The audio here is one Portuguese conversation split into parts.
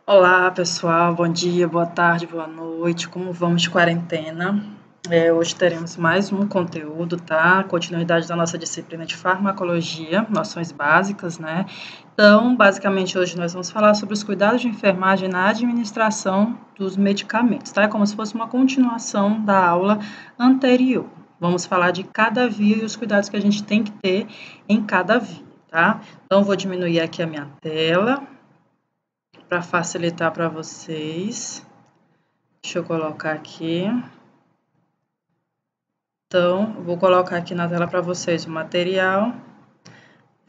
Olá, pessoal. Bom dia, boa tarde, boa noite. Como vamos de quarentena? Hoje teremos mais um conteúdo, tá? Continuidade da nossa disciplina de farmacologia, noções básicas, né? Então, basicamente, hoje nós vamos falar sobre os cuidados de enfermagem na administração dos medicamentos, tá? É como se fosse uma continuação da aula anterior. Vamos falar de cada via e os cuidados que a gente tem que ter em cada via, tá? Então, vou diminuir aqui a minha tela para facilitar para vocês. Deixa eu colocar aqui. Então, vou colocar aqui na tela para vocês o material.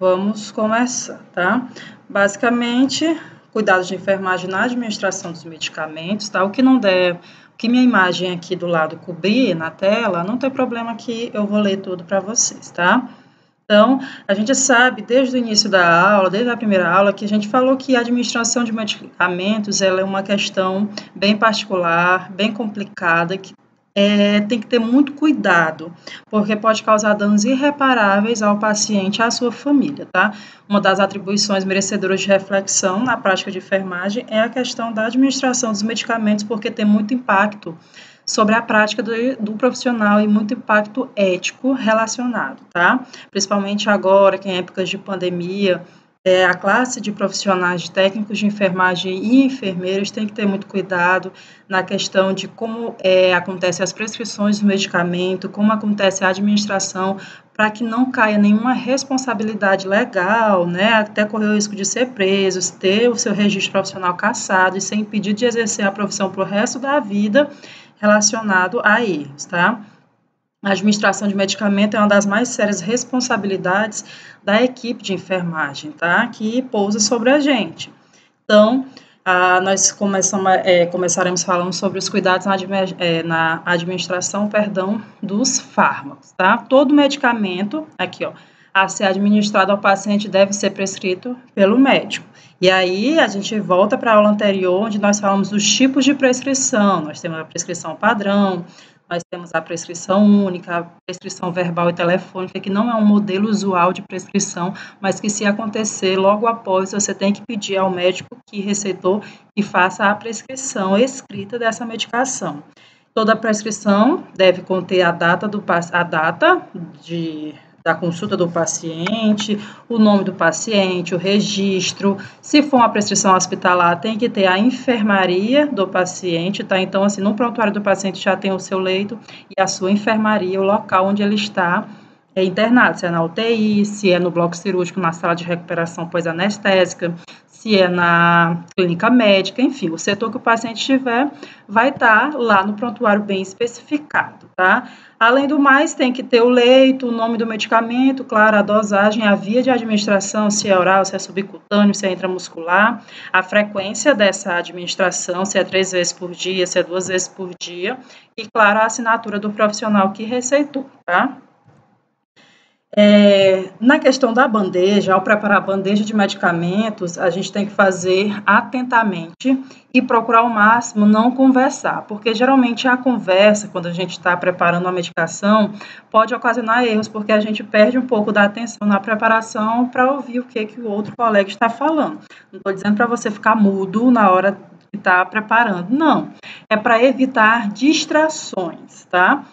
Vamos começar, tá? Basicamente, cuidados de enfermagem na administração dos medicamentos, tá? O que não der, o que minha imagem aqui do lado cobrir na tela, não tem problema que eu vou ler tudo para vocês, tá? Então, a gente sabe desde o início da aula, desde a primeira aula, que a gente falou que a administração de medicamentos ela é uma questão bem particular, bem complicada, que tem que ter muito cuidado, porque pode causar danos irreparáveis ao paciente e à sua família, tá? Uma das atribuições merecedoras de reflexão na prática de enfermagem é a questão da administração dos medicamentos, porque tem muito impacto sobre a prática do profissional e muito impacto ético relacionado, tá? Principalmente agora, que em épocas de pandemia, a classe de profissionais, de técnicos de enfermagem e enfermeiros tem que ter muito cuidado na questão de como acontecem as prescrições do medicamento, como acontece a administração, para que não caia nenhuma responsabilidade legal, né, até correr o risco de ser preso, ter o seu registro profissional cassado e ser impedido de exercer a profissão para o resto da vida, relacionado a eles, tá? A administração de medicamento é uma das mais sérias responsabilidades da equipe de enfermagem, tá? Que pousa sobre a gente. Então, nós começaremos falando sobre os cuidados na administração, dos fármacos, tá? Todo medicamento, aqui, ó, a ser administrado ao paciente deve ser prescrito pelo médico. E aí, a gente volta para a aula anterior, onde nós falamos dos tipos de prescrição. Nós temos a prescrição padrão, nós temos a prescrição única, a prescrição verbal e telefônica, que não é um modelo usual de prescrição, mas que, se acontecer logo após, você tem que pedir ao médico que receitou e faça a prescrição escrita dessa medicação. Toda prescrição deve conter a data da consulta do paciente, o nome do paciente, o registro. Se for uma prescrição hospitalar, tem que ter a enfermaria do paciente, tá? Então, assim, no prontuário do paciente já tem o seu leito e a sua enfermaria, o local onde ele está internado, se é na UTI, se é no bloco cirúrgico, na sala de recuperação pós-anestésica, se é na clínica médica, enfim, o setor que o paciente estiver vai estar lá no prontuário bem especificado, tá? Além do mais, tem que ter o leito, o nome do medicamento, claro, a dosagem, a via de administração, se é oral, se é subcutâneo, se é intramuscular, a frequência dessa administração, se é 3 vezes por dia, se é 2 vezes por dia, e, claro, a assinatura do profissional que receitou, tá? Na questão da bandeja, ao preparar a bandeja de medicamentos, a gente tem que fazer atentamente e procurar ao máximo não conversar, porque geralmente a conversa, quando a gente está preparando uma medicação, pode ocasionar erros, porque a gente perde um pouco da atenção na preparação para ouvir o que o outro colega está falando. Não estou dizendo para você ficar mudo na hora que está preparando, não. É para evitar distrações, tá?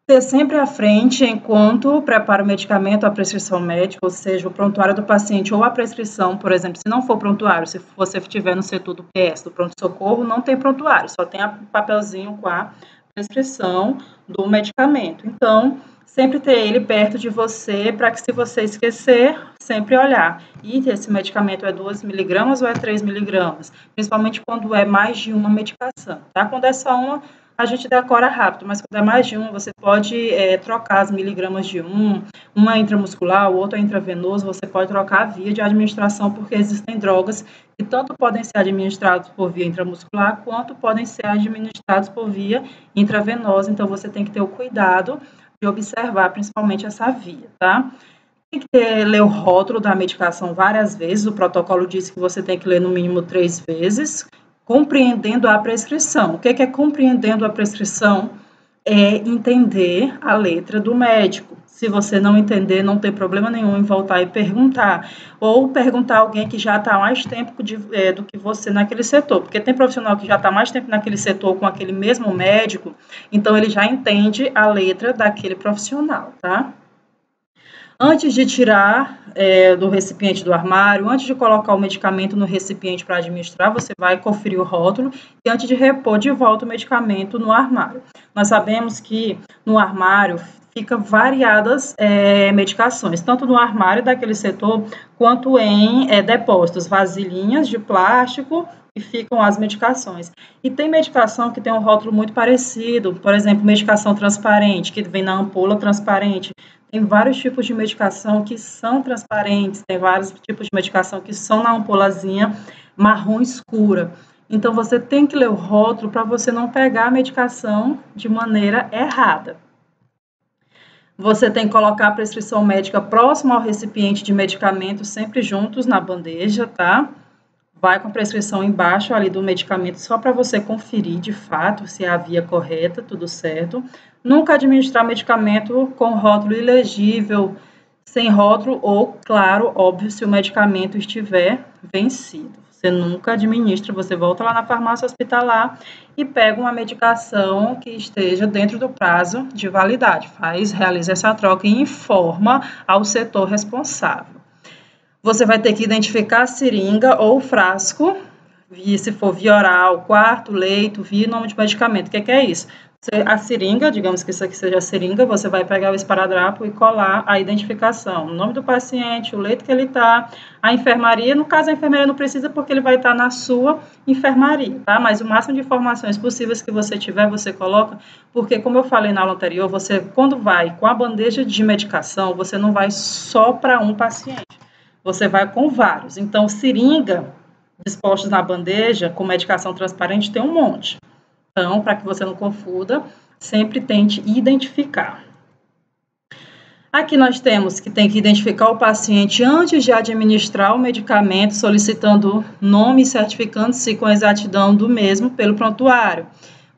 Ter sempre à frente, enquanto prepara o medicamento, a prescrição médica, ou seja, o prontuário do paciente ou a prescrição, por exemplo, se não for prontuário, se você estiver no setor do PS, do pronto-socorro, não tem prontuário, só tem papelzinho com a prescrição do medicamento. Então, sempre ter ele perto de você, para que, se você esquecer, sempre olhar. E esse medicamento é 2 miligramas ou é 3 miligramas? Principalmente quando é mais de uma medicação, tá? Quando é só uma, a gente decora rápido, mas quando é mais de uma, você pode trocar as miligramas de uma é intramuscular, o outro é intravenoso, você pode trocar a via de administração, porque existem drogas que tanto podem ser administradas por via intramuscular, quanto podem ser administradas por via intravenosa, então você tem que ter o cuidado de observar principalmente essa via, tá? Tem que ler o rótulo da medicação várias vezes, o protocolo diz que você tem que ler no mínimo 3 vezes, compreendendo a prescrição. O que é compreendendo a prescrição? É entender a letra do médico. Se você não entender, não tem problema nenhum em voltar e perguntar. Ou perguntar a alguém que já está há mais tempo do que você naquele setor. Porque tem profissional que já está mais tempo naquele setor com aquele mesmo médico, então ele já entende a letra daquele profissional, tá? Antes de tirar do recipiente do armário, antes de colocar o medicamento no recipiente para administrar, você vai conferir o rótulo e antes de repor de volta o medicamento no armário. Nós sabemos que no armário fica variadas medicações, tanto no armário daquele setor, quanto em depósitos, vasilhinhas de plástico e ficam as medicações. E tem medicação que tem um rótulo muito parecido, por exemplo, medicação transparente, que vem na ampola transparente. Tem vários tipos de medicação que são transparentes, tem vários tipos de medicação que são na ampolazinha marrom escura. Então, você tem que ler o rótulo para você não pegar a medicação de maneira errada. Você tem que colocar a prescrição médica próxima ao recipiente de medicamento, sempre juntos na bandeja, tá? Vai com a prescrição embaixo ali do medicamento, só para você conferir de fato se é a via correta, tudo certo. Nunca administrar medicamento com rótulo ilegível, sem rótulo ou, claro, óbvio, se o medicamento estiver vencido. Você nunca administra, você volta lá na farmácia hospitalar e pega uma medicação que esteja dentro do prazo de validade. Realiza essa troca e informa ao setor responsável. Você vai ter que identificar a seringa ou o frasco, se for via oral, quarto, leito, via nome de medicamento. O que é isso? A seringa, digamos que isso aqui seja a seringa, você vai pegar o esparadrapo e colar a identificação, o nome do paciente, o leito que ele está, a enfermaria. No caso, a enfermaria não precisa porque ele vai estar na sua enfermaria, tá? Mas o máximo de informações possíveis que você tiver, você coloca, porque, como eu falei na aula anterior, você, quando vai com a bandeja de medicação, você não vai só para um paciente. Você vai com vários. Então, seringa dispostos na bandeja com medicação transparente tem um monte. Então, para que você não confunda, sempre tente identificar. Aqui nós temos que tem que identificar o paciente antes de administrar o medicamento, solicitando nome e certificando-se com a exatidão do mesmo pelo prontuário.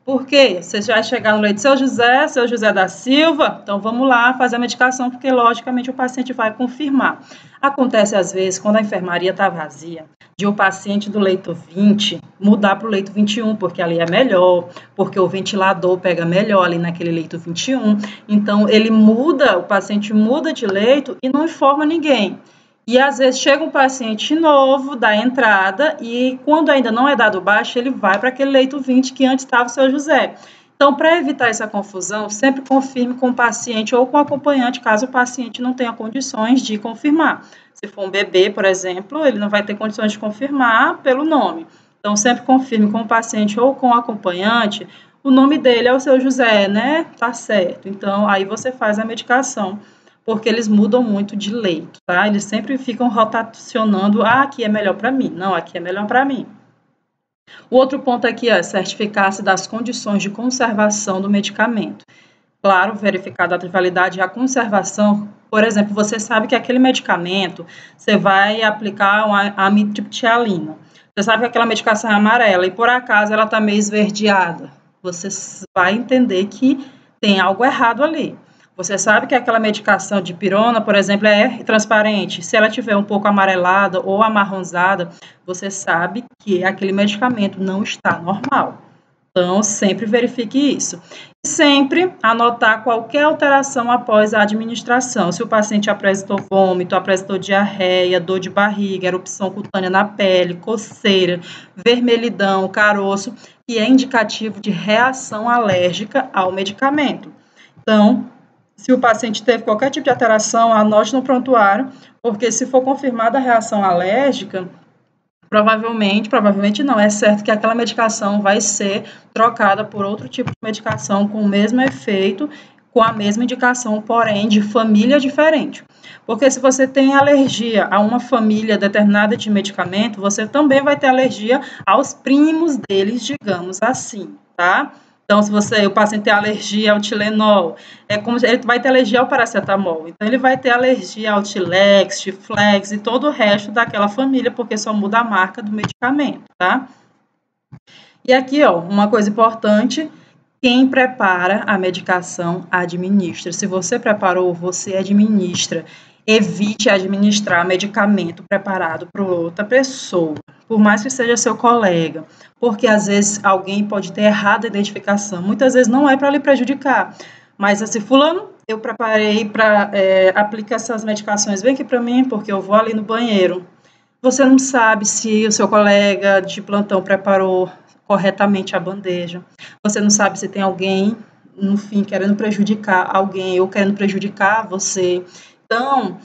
Por quê? Você vai chegar no leito seu José da Silva, então vamos lá fazer a medicação, porque logicamente o paciente vai confirmar. Acontece às vezes, quando a enfermaria está vazia, de um paciente do leito 20 mudar para o leito 21, porque ali é melhor, porque o ventilador pega melhor ali naquele leito 21. Então, o paciente muda de leito e não informa ninguém. E às vezes chega um paciente novo, dá entrada, e quando ainda não é dado baixa, ele vai para aquele leito 20 que antes estava o seu José. Então, para evitar essa confusão, sempre confirme com o paciente ou com o acompanhante, caso o paciente não tenha condições de confirmar. Se for um bebê, por exemplo, ele não vai ter condições de confirmar pelo nome. Então, sempre confirme com o paciente ou com o acompanhante, o nome dele é o seu José, né? Tá certo. Então, aí você faz a medicação, porque eles mudam muito de leito, tá? Eles sempre ficam rotacionando, aqui é melhor para mim, não, aqui é melhor para mim. O outro ponto aqui é certificar-se das condições de conservação do medicamento. Claro, verificar a data de validade e a conservação. Por exemplo, você sabe que aquele medicamento, você vai aplicar uma amitriptilina. Você sabe que aquela medicação é amarela e por acaso ela está meio esverdeada. Você vai entender que tem algo errado ali. Você sabe que aquela medicação de pirona, por exemplo, é transparente. Se ela tiver um pouco amarelada ou amarronzada, você sabe que aquele medicamento não está normal. Então, sempre verifique isso. Sempre anotar qualquer alteração após a administração. Se o paciente apresentou vômito, apresentou diarreia, dor de barriga, erupção cutânea na pele, coceira, vermelhidão, caroço, que é indicativo de reação alérgica ao medicamento. Então, se o paciente teve qualquer tipo de alteração, anote no prontuário, porque se for confirmada a reação alérgica, provavelmente não, é certo que aquela medicação vai ser trocada por outro tipo de medicação com o mesmo efeito, com a mesma indicação, porém de família diferente. Porque se você tem alergia a uma família determinada de medicamento, você também vai ter alergia aos primos deles, digamos assim, tá? Então, se o paciente tem alergia ao Tilenol, ele vai ter alergia ao paracetamol. Então, ele vai ter alergia ao Tilex, Tiflex e todo o resto daquela família, porque só muda a marca do medicamento, tá? E aqui, ó, uma coisa importante, Quem prepara a medicação administra. Se você preparou, você administra. Evite administrar medicamento preparado por outra pessoa, por mais que seja seu colega, porque às vezes alguém pode ter errado a identificação. Muitas vezes não é para lhe prejudicar, mas assim, fulano, eu preparei para aplicar essas medicações, vem aqui para mim, porque eu vou ali no banheiro. Você não sabe se o seu colega de plantão preparou corretamente a bandeja. Você não sabe se tem alguém, no fim, querendo prejudicar alguém ou querendo prejudicar você. Então,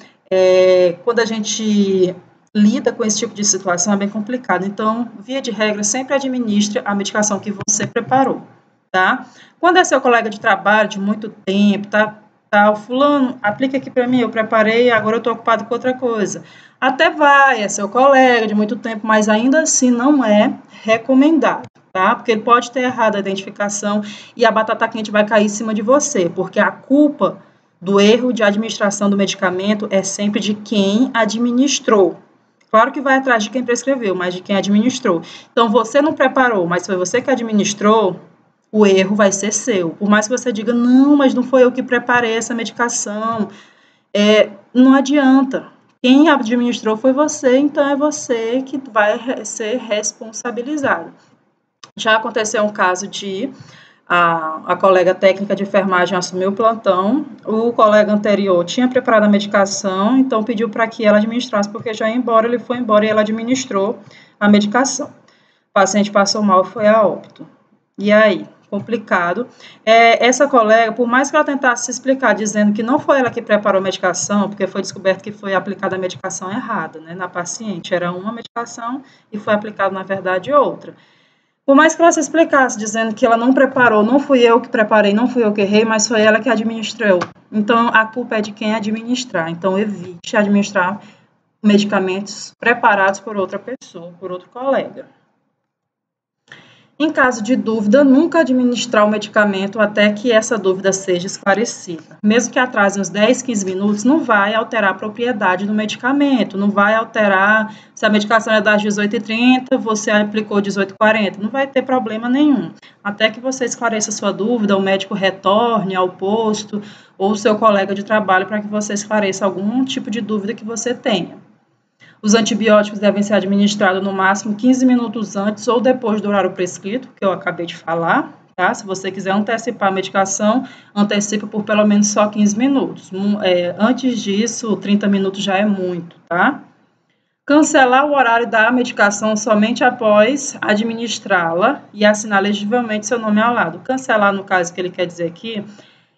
quando a gente lida com esse tipo de situação, é bem complicado. Então, via de regra, sempre administre a medicação que você preparou, tá? Quando é seu colega de trabalho de muito tempo, tá? O fulano, aplica aqui para mim, eu preparei, agora eu estou ocupado com outra coisa. Até vai, é seu colega de muito tempo, mas ainda assim não é recomendado, tá? Porque ele pode ter errado a identificação e a batata quente vai cair em cima de você, porque a culpa do erro de administração do medicamento é sempre de quem administrou. Claro que vai atrás de quem prescreveu, mas de quem administrou. Então, você não preparou, mas foi você que administrou, o erro vai ser seu. Por mais que você diga, não, mas não foi eu que preparei essa medicação, não adianta. Quem administrou foi você, então é você que vai ser responsabilizado. Já aconteceu um caso de a colega técnica de enfermagem assumiu o plantão, o colega anterior tinha preparado a medicação, então pediu para que ela administrasse, porque já ia embora, ele foi embora e ela administrou a medicação. O paciente passou mal e foi a óbito. E aí? Complicado. Essa colega, por mais que ela tentasse se explicar, dizendo que não foi ela que preparou a medicação, porque foi descoberto que foi aplicada a medicação errada, né, na paciente. Era uma medicação e foi aplicada, na verdade, outra. Por mais que ela se explicasse, dizendo que ela não preparou, não fui eu que preparei, não fui eu que errei, mas foi ela que administrou. Então, a culpa é de quem administrar. Então, evite administrar medicamentos preparados por outra pessoa, por outro colega. Em caso de dúvida, nunca administrar o medicamento até que essa dúvida seja esclarecida. Mesmo que atrase uns 10, 15 minutos, não vai alterar a propriedade do medicamento, não vai alterar se a medicação é das 18h30, você aplicou 18h40, não vai ter problema nenhum. Até que você esclareça a sua dúvida, o médico retorne ao posto ou o seu colega de trabalho para que você esclareça algum tipo de dúvida que você tenha. Os antibióticos devem ser administrados no máximo 15 minutos antes ou depois do horário prescrito, que eu acabei de falar, tá? Se você quiser antecipar a medicação, antecipa por pelo menos só 15 minutos. Antes disso, 30 minutos já é muito, tá? Cancelar o horário da medicação somente após administrá-la e assinar legivelmente seu nome ao lado. Cancelar, no caso que ele quer dizer aqui,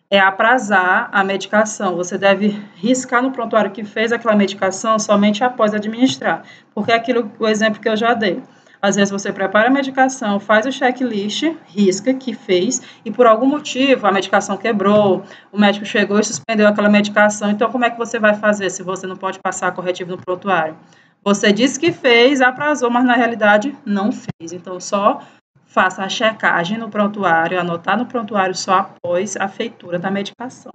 é aprazar a medicação. Você deve riscar no prontuário que fez aquela medicação somente após administrar, porque é o exemplo que eu já dei. Às vezes você prepara a medicação, faz o checklist, risca que fez, e por algum motivo a medicação quebrou, o médico chegou e suspendeu aquela medicação, então como é que você vai fazer se você não pode passar corretivo no prontuário? Você disse que fez, aprazou, mas na realidade não fez, então só faça a checagem no prontuário, anotar no prontuário só após a feitura da medicação.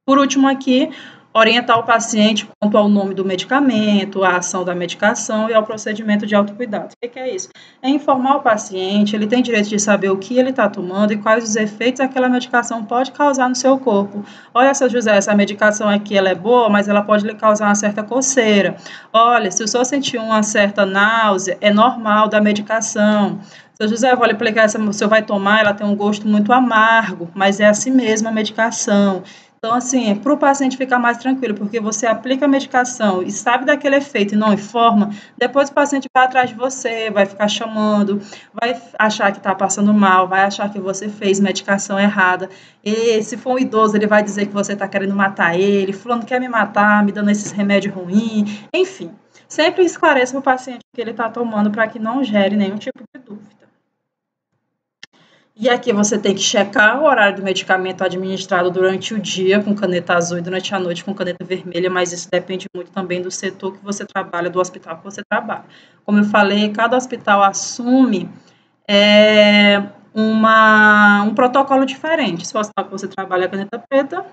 Por último aqui, orientar o paciente quanto ao nome do medicamento, a ação da medicação e ao procedimento de autocuidado. O que é isso? É informar o paciente, ele tem direito de saber o que ele está tomando e quais os efeitos aquela medicação pode causar no seu corpo. Olha, seu José, essa medicação aqui ela é boa, mas ela pode lhe causar uma certa coceira. Olha, se o senhor sentir uma certa náusea, é normal da medicação. Seu José, eu vou lhe aplicar essa, o senhor vai tomar, ela tem um gosto muito amargo, mas é assim mesmo a medicação. Então, assim, para o paciente ficar mais tranquilo, porque você aplica a medicação e sabe daquele efeito e não informa, depois o paciente vai atrás de você, vai ficar chamando, vai achar que está passando mal, vai achar que você fez medicação errada. E se for um idoso, ele vai dizer que você está querendo matar ele, fulano quer me matar, me dando esses remédios ruins, enfim. Sempre esclareça para o paciente o que ele está tomando para que não gere nenhum tipo de dúvida. E aqui você tem que checar o horário do medicamento administrado durante o dia com caneta azul e durante a noite com caneta vermelha, mas isso depende muito também do setor que você trabalha, do hospital que você trabalha. Como eu falei, cada hospital assume um protocolo diferente. Se o hospital que você trabalha é caneta preta,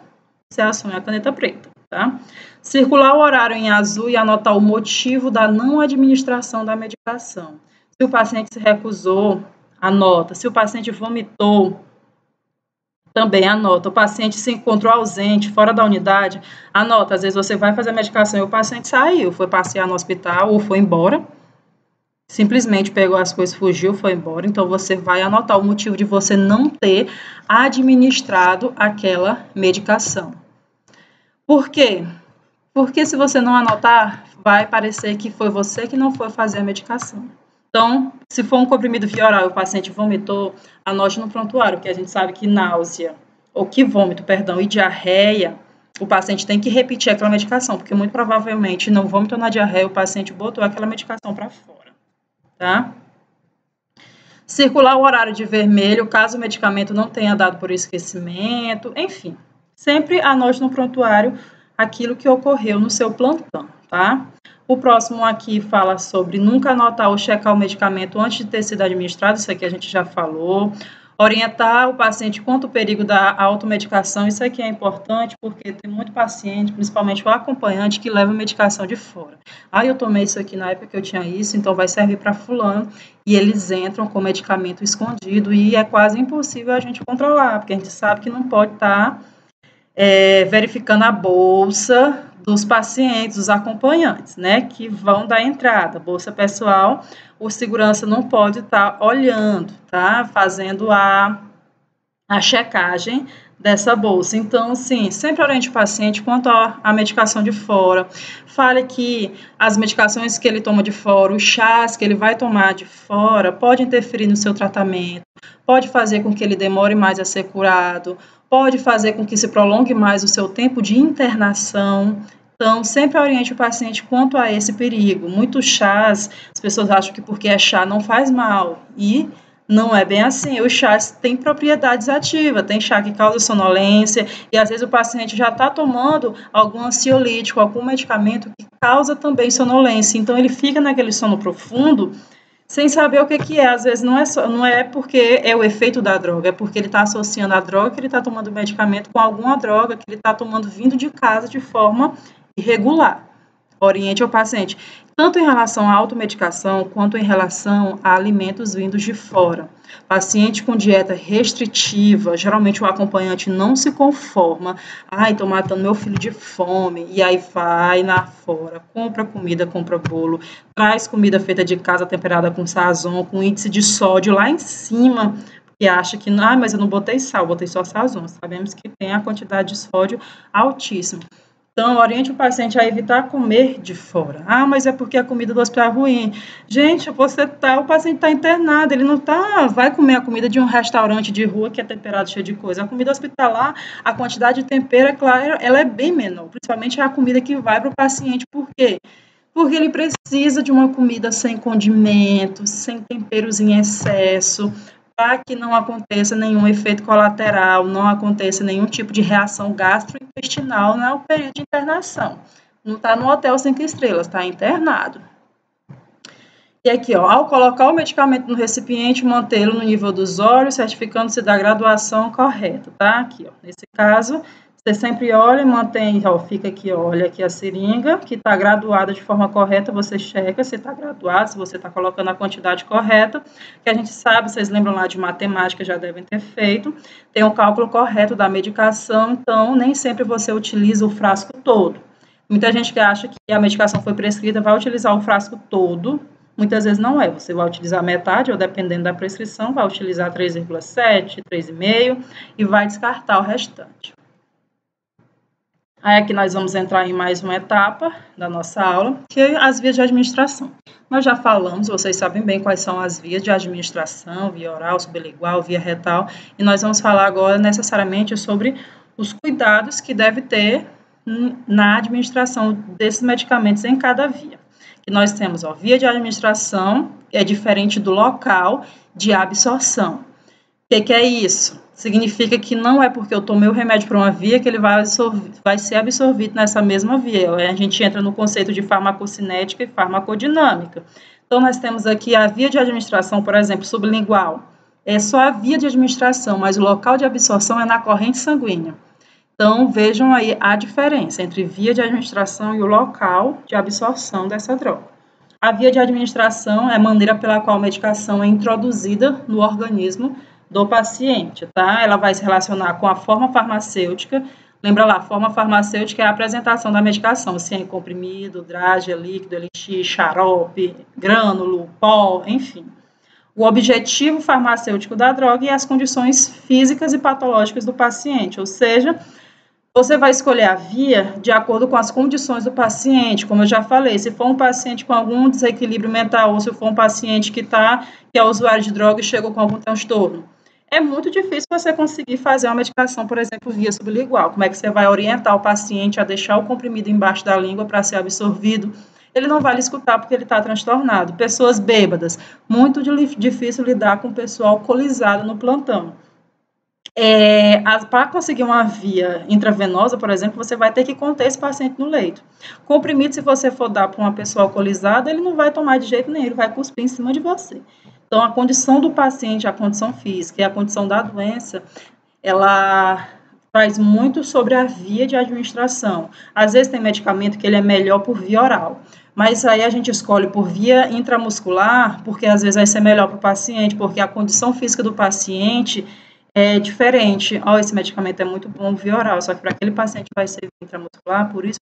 você assume a caneta preta, tá? Circular o horário em azul e anotar o motivo da não administração da medicação. Se o paciente se recusou, anota. Se o paciente vomitou, Também anota, o paciente se encontrou ausente, fora da unidade, anota, às vezes você vai fazer a medicação e o paciente saiu, foi passear no hospital ou foi embora, simplesmente pegou as coisas, fugiu, foi embora, então você vai anotar o motivo de você não ter administrado aquela medicação. Por quê? Porque se você não anotar, vai parecer que foi você que não foi fazer a medicação. Então, se for um comprimido via oral e o paciente vomitou, anote no prontuário, porque a gente sabe que náusea, ou que vômito, perdão, e diarreia, o paciente tem que repetir aquela medicação, porque muito provavelmente no vômito ou na diarreia o paciente botou aquela medicação para fora, tá? Circular o horário de vermelho, caso o medicamento não tenha dado por esquecimento, enfim. Sempre anote no prontuário aquilo que ocorreu no seu plantão, tá? O próximo aqui fala sobre nunca anotar ou checar o medicamento antes de ter sido administrado, isso aqui a gente já falou. Orientar o paciente quanto ao perigo da automedicação, isso aqui é importante porque tem muito paciente, principalmente o acompanhante, que leva medicação de fora. Eu tomei isso aqui na época que eu tinha isso, então vai servir para fulano, e eles entram com medicamento escondido e é quase impossível a gente controlar, porque a gente sabe que não pode estar verificando a bolsa dos pacientes, dos acompanhantes, né, que vão dar entrada, bolsa pessoal, o segurança não pode estar olhando, tá, fazendo a checagem dessa bolsa. Então, assim, sempre oriente o paciente quanto à medicação de fora. Fale que as medicações que ele toma de fora, os chás que ele vai tomar de fora, pode interferir no seu tratamento, pode fazer com que ele demore mais a ser curado, pode fazer com que se prolongue mais o seu tempo de internação. Então, sempre oriente o paciente quanto a esse perigo. Muitos chás, as pessoas acham que porque é chá não faz mal, e não é bem assim. Os chás têm propriedades ativas, tem chá que causa sonolência, e às vezes o paciente já está tomando algum ansiolítico, algum medicamento que causa também sonolência. Então, ele fica naquele sono profundo, sem saber o que é. Às vezes não é porque é o efeito da droga, é porque ele está associando a droga que ele está tomando medicamento com alguma droga que ele está tomando vindo de casa de forma irregular. Oriente o paciente, tanto em relação à automedicação, quanto em relação a alimentos vindos de fora. Paciente com dieta restritiva, geralmente o acompanhante não se conforma. Estou matando meu filho de fome. E aí vai na fora, compra comida, compra bolo, traz comida feita de casa, temperada com sazon, com índice de sódio lá em cima, porque acha que, mas eu não botei sal, botei só sazon. Sabemos que tem a quantidade de sódio altíssima. Então, oriente o paciente a evitar comer de fora. Mas é porque a comida do hospital é ruim. Gente, o paciente está internado, ele não vai comer a comida de um restaurante de rua que é temperado cheio de coisa. A comida hospitalar, a quantidade de tempero, é claro, ela é bem menor, principalmente a comida que vai para o paciente. Por quê? Porque ele precisa de uma comida sem condimentos, sem temperos em excesso, para que não aconteça nenhum efeito colateral, não aconteça nenhum tipo de reação gastrointestinal no período de internação. Não está no hotel 5 estrelas, está internado. E aqui, ao colocar o medicamento no recipiente, mantê-lo no nível dos olhos, certificando-se da graduação correta, tá? Aqui, nesse caso, você sempre olha e mantém, fica aqui, olha aqui a seringa, que está graduada de forma correta, você checa se está graduado, se você está colocando a quantidade correta, que a gente sabe, vocês lembram lá de matemática, já devem ter feito, tem um cálculo correto da medicação, então nem sempre você utiliza o frasco todo. Muita gente que acha que a medicação foi prescrita vai utilizar o frasco todo, muitas vezes não é, você vai utilizar metade, ou dependendo da prescrição, vai utilizar 3,7, 3,5 e vai descartar o restante. Aí aqui nós vamos entrar em mais uma etapa da nossa aula, que é as vias de administração. Nós já falamos, vocês sabem bem quais são as vias de administração, via oral, sublingual, via retal, e nós vamos falar agora necessariamente sobre os cuidados que deve ter na administração desses medicamentos em cada via. E nós temos, via de administração, que é diferente do local de absorção. O que é isso? Significa que não é porque eu tomei o remédio para uma via que ele vai ser absorvido nessa mesma via. A gente entra no conceito de farmacocinética e farmacodinâmica. Então, nós temos aqui a via de administração, por exemplo, sublingual. É só a via de administração, mas o local de absorção é na corrente sanguínea. Então, vejam aí a diferença entre via de administração e o local de absorção dessa droga. A via de administração é a maneira pela qual a medicação é introduzida no organismo do paciente, tá? Ela vai se relacionar com a forma farmacêutica. Lembra lá, forma farmacêutica é a apresentação da medicação, se é em comprimido, drágia, líquido, elixir, xarope, grânulo, pó, enfim. O objetivo farmacêutico da droga e as condições físicas e patológicas do paciente, ou seja, você vai escolher a via de acordo com as condições do paciente, como eu já falei, se for um paciente com algum desequilíbrio mental ou se for um paciente que é usuário de droga e chegou com algum transtorno. É muito difícil você conseguir fazer uma medicação, por exemplo, via sublingual. Como é que você vai orientar o paciente a deixar o comprimido embaixo da língua para ser absorvido? Ele não vai lhe escutar porque ele está transtornado. Pessoas bêbadas, muito difícil lidar com o pessoal alcoolizado no plantão. Para conseguir uma via intravenosa, por exemplo, você vai ter que conter esse paciente no leito. Comprimido, se você for dar para uma pessoa alcoolizada, ele não vai tomar de jeito nenhum, ele vai cuspir em cima de você. Então, a condição do paciente, a condição física e a condição da doença, ela traz muito sobre a via de administração. Às vezes tem medicamento que ele é melhor por via oral, mas aí a gente escolhe por via intramuscular, porque às vezes vai ser melhor para o paciente, porque a condição física do paciente é diferente. Esse medicamento é muito bom via oral, só que para aquele paciente vai ser intramuscular, por isso,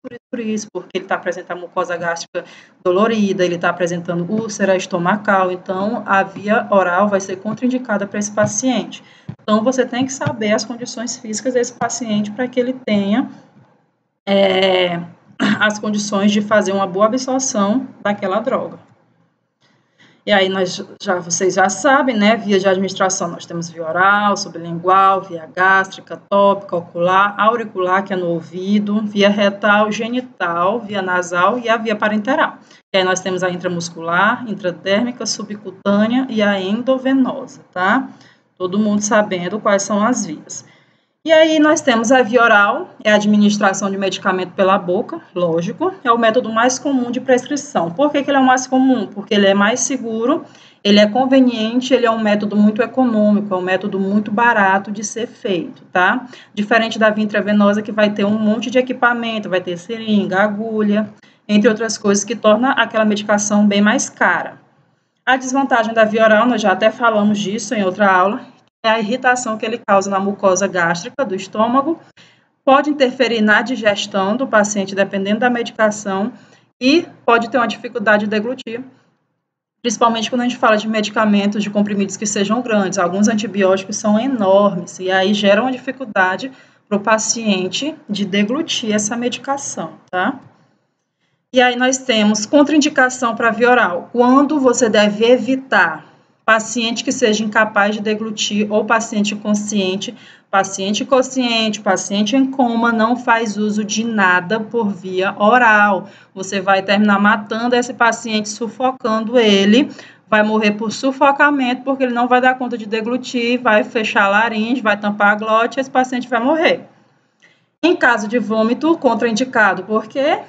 porque ele está apresentando mucosa gástrica dolorida, ele está apresentando úlcera estomacal, então a via oral vai ser contraindicada para esse paciente. Então, você tem que saber as condições físicas desse paciente para que ele tenha as condições de fazer uma boa absorção daquela droga. E aí, vocês já sabem, né, via de administração, nós temos via oral, sublingual, via gástrica, tópica, ocular, auricular, que é no ouvido, via retal, genital, via nasal e a via parenteral. E aí nós temos a intramuscular, intradérmica, subcutânea e a endovenosa, tá? Todo mundo sabendo quais são as vias. E aí nós temos a via oral, é a administração de medicamento pela boca, lógico, é o método mais comum de prescrição. Por que ele é o mais comum? Porque ele é mais seguro, ele é conveniente, ele é um método muito econômico, é um método muito barato de ser feito, tá? Diferente da via intravenosa, que vai ter um monte de equipamento, vai ter seringa, agulha, entre outras coisas, que torna aquela medicação bem mais cara. A desvantagem da via oral, nós já até falamos disso em outra aula, é a irritação que ele causa na mucosa gástrica do estômago, pode interferir na digestão do paciente, dependendo da medicação, e pode ter uma dificuldade de deglutir, principalmente quando a gente fala de medicamentos, de comprimidos que sejam grandes. Alguns antibióticos são enormes, e aí geram uma dificuldade para o paciente de deglutir essa medicação, tá? E aí nós temos contraindicação para via oral, quando você deve evitar paciente que seja incapaz de deglutir ou paciente inconsciente. Paciente consciente, paciente em coma, não faz uso de nada por via oral. Você vai terminar matando esse paciente, sufocando ele, vai morrer por sufocamento, porque ele não vai dar conta de deglutir, vai fechar a laringe, vai tampar a glote, esse paciente vai morrer. Em caso de vômito, contraindicado, porque,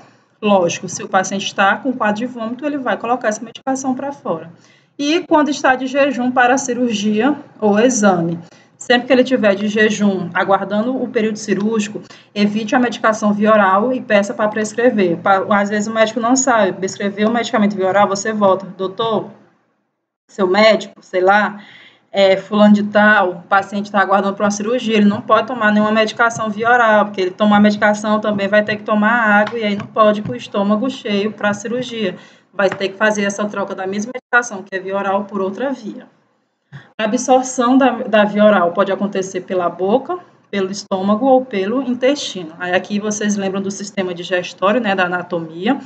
lógico, se o paciente está com quadro de vômito, ele vai colocar essa medicação para fora. E quando está de jejum para a cirurgia ou exame. Sempre que ele estiver de jejum, aguardando o período cirúrgico, evite a medicação via oral e peça para prescrever. Às vezes o médico não sabe prescrever o medicamento via oral, você volta, doutor, seu médico, sei lá, fulano de tal, o paciente está aguardando para uma cirurgia, ele não pode tomar nenhuma medicação via oral, porque ele tomar medicação também vai ter que tomar água e aí não pode ir com o estômago cheio para a cirurgia. Vai ter que fazer essa troca da mesma medicação, que é via oral, por outra via. A absorção da via oral pode acontecer pela boca, pelo estômago ou pelo intestino. Aí aqui vocês lembram do sistema digestório, né, da anatomia.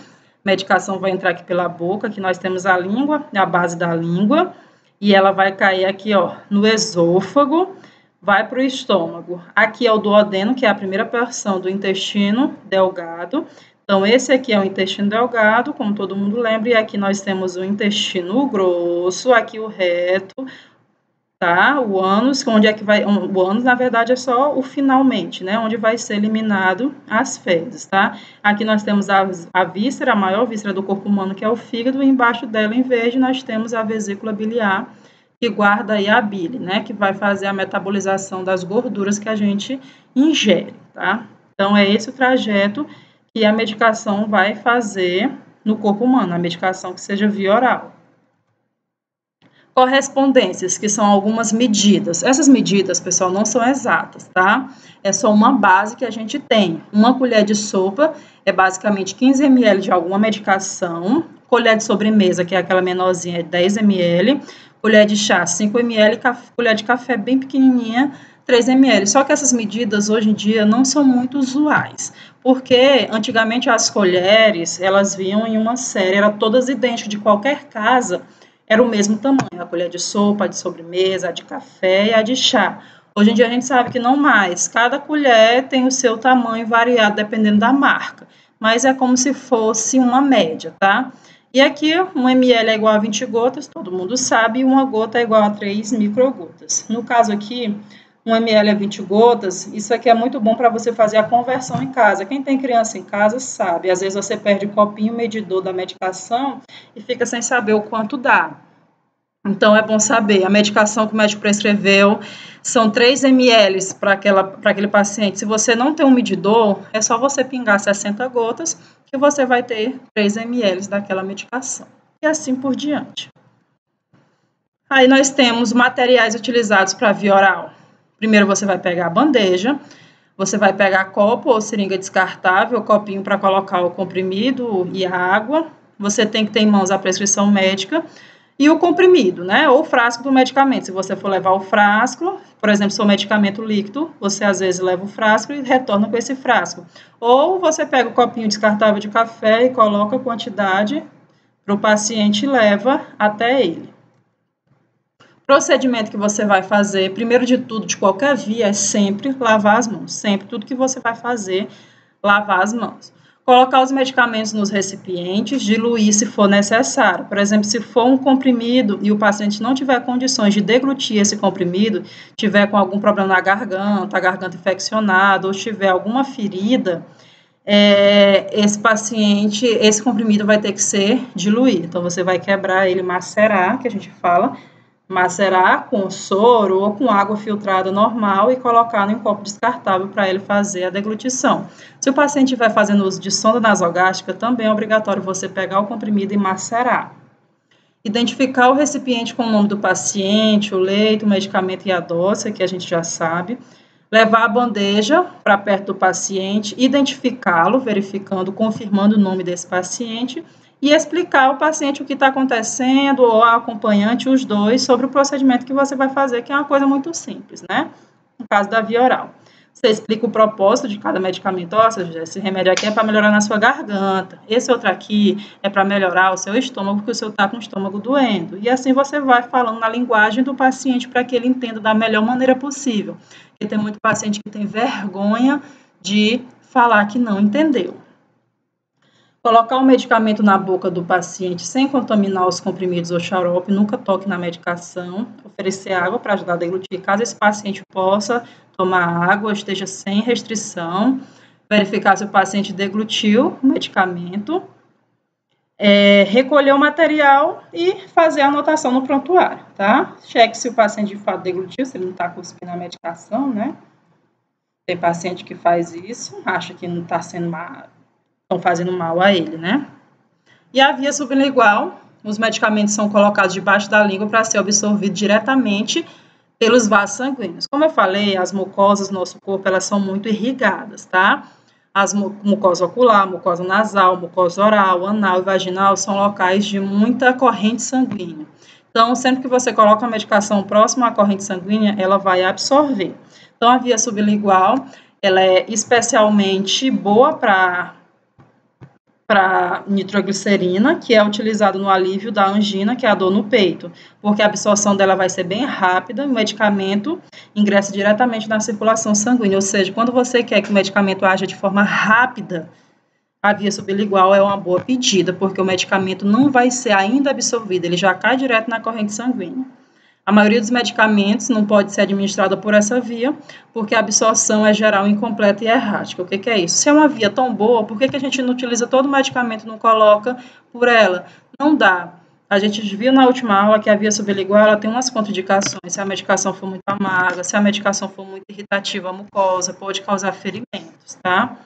Medicação vai entrar aqui pela boca, que nós temos a língua, a base da língua, e ela vai cair aqui, ó, no esôfago, vai para o estômago. Aqui é o duodeno, que é a primeira porção do intestino delgado. Então, esse aqui é o intestino delgado, como todo mundo lembra, e aqui nós temos o intestino grosso, aqui o reto, tá? O ânus, onde é que vai... O ânus, na verdade, é só o finalmente, né? Onde vai ser eliminado as fezes, tá? Aqui nós temos a víscera, a maior víscera do corpo humano, que é o fígado, e embaixo dela, em verde, nós temos a vesícula biliar, que guarda aí a bile, né? Que vai fazer a metabolização das gorduras que a gente ingere, tá? Então, é esse o trajeto que a medicação vai fazer no corpo humano, a medicação que seja via oral. Correspondências, que são algumas medidas. Essas medidas, pessoal, não são exatas, tá? É só uma base que a gente tem. Uma colher de sopa é basicamente 15 ml de alguma medicação. Colher de sobremesa, que é aquela menorzinha, é 10 ml. Colher de chá, 5 ml. Colher de café bem pequenininha, 3 ml. Só que essas medidas, hoje em dia, não são muito usuais. Porque, antigamente, as colheres, elas vinham em uma série, eram todas idênticas de qualquer casa, era o mesmo tamanho, a colher de sopa, a de sobremesa, a de café e a de chá. Hoje em dia a gente sabe que não mais, cada colher tem o seu tamanho variado dependendo da marca, mas é como se fosse uma média, tá? E aqui, 1 ml é igual a 20 gotas, todo mundo sabe, e uma gota é igual a 3 microgotas. No caso aqui, 1 ml é 20 gotas, isso aqui é muito bom para você fazer a conversão em casa. Quem tem criança em casa sabe, às vezes você perde o copinho medidor da medicação e fica sem saber o quanto dá. Então, é bom saber, a medicação que o médico prescreveu são 3 ml para aquele paciente. Se você não tem um medidor, é só você pingar 60 gotas que você vai ter 3 ml daquela medicação. E assim por diante. Aí nós temos materiais utilizados para via oral. Primeiro você vai pegar a bandeja, você vai pegar copo ou seringa descartável, copinho para colocar o comprimido e a água. Você tem que ter em mãos a prescrição médica e o comprimido, né? Ou o frasco do medicamento. Se você for levar o frasco, por exemplo, se for medicamento líquido, você às vezes leva o frasco e retorna com esse frasco. Ou você pega o copinho descartável de café e coloca a quantidade para o paciente e leva até ele. Procedimento que você vai fazer, primeiro de tudo, de qualquer via, é sempre lavar as mãos. Sempre, tudo que você vai fazer, lavar as mãos. Colocar os medicamentos nos recipientes, diluir se for necessário. Por exemplo, se for um comprimido e o paciente não tiver condições de deglutir esse comprimido, tiver com algum problema na garganta, a garganta infeccionada, ou tiver alguma ferida, esse comprimido vai ter que ser diluído. Então, você vai quebrar ele, macerar, que a gente fala, macerar com soro ou com água filtrada normal e colocar em um copo descartável para ele fazer a deglutição. Se o paciente estiver fazendo uso de sonda nasogástrica, também é obrigatório você pegar o comprimido e macerar. Identificar o recipiente com o nome do paciente, o leito, o medicamento e a dose, que a gente já sabe. Levar a bandeja para perto do paciente, identificá-lo, verificando, confirmando o nome desse paciente e explicar ao paciente o que está acontecendo, ou ao acompanhante, os dois, sobre o procedimento que você vai fazer, que é uma coisa muito simples, né? No caso da via oral. Você explica o propósito de cada medicamento. Ó, seja, esse remédio aqui é para melhorar na sua garganta, esse outro aqui é para melhorar o seu estômago, porque o seu está com o estômago doendo. E assim você vai falando na linguagem do paciente para que ele entenda da melhor maneira possível. Porque tem muito paciente que tem vergonha de falar que não entendeu. Colocar o medicamento na boca do paciente sem contaminar os comprimidos ou xarope, nunca toque na medicação. Oferecer água para ajudar a deglutir, caso esse paciente possa tomar água, esteja sem restrição. Verificar se o paciente deglutiu o medicamento. Recolher o material e fazer a anotação no prontuário, tá? Cheque se o paciente de fato deglutiu, se ele não está cuspindo a medicação, né? Tem paciente que faz isso, acha que não está sendo estão fazendo mal a ele, né? E a via sublingual, os medicamentos são colocados debaixo da língua para ser absorvido diretamente pelos vasos sanguíneos. Como eu falei, as mucosas do nosso corpo, elas são muito irrigadas, tá? As mucosa ocular, mucosa nasal, mucosa oral, anal e vaginal são locais de muita corrente sanguínea. Então, sempre que você coloca a medicação próxima à corrente sanguínea, ela vai absorver. Então, a via sublingual, ela é especialmente boa para nitroglicerina, que é utilizado no alívio da angina, que é a dor no peito, porque a absorção dela vai ser bem rápida, o medicamento ingressa diretamente na circulação sanguínea, ou seja, quando você quer que o medicamento haja de forma rápida, a via sublingual é uma boa pedida, porque o medicamento não vai ser ainda absorvido, ele já cai direto na corrente sanguínea. A maioria dos medicamentos não pode ser administrada por essa via, porque a absorção é geral, incompleta e errática. O que é isso? Se é uma via tão boa, por que a gente não utiliza todo o medicamento e não coloca por ela? Não dá. A gente viu na última aula que a via sublingual ela tem umas contraindicações. Se a medicação for muito amarga, se a medicação for muito irritativa à mucosa, pode causar ferimentos, tá?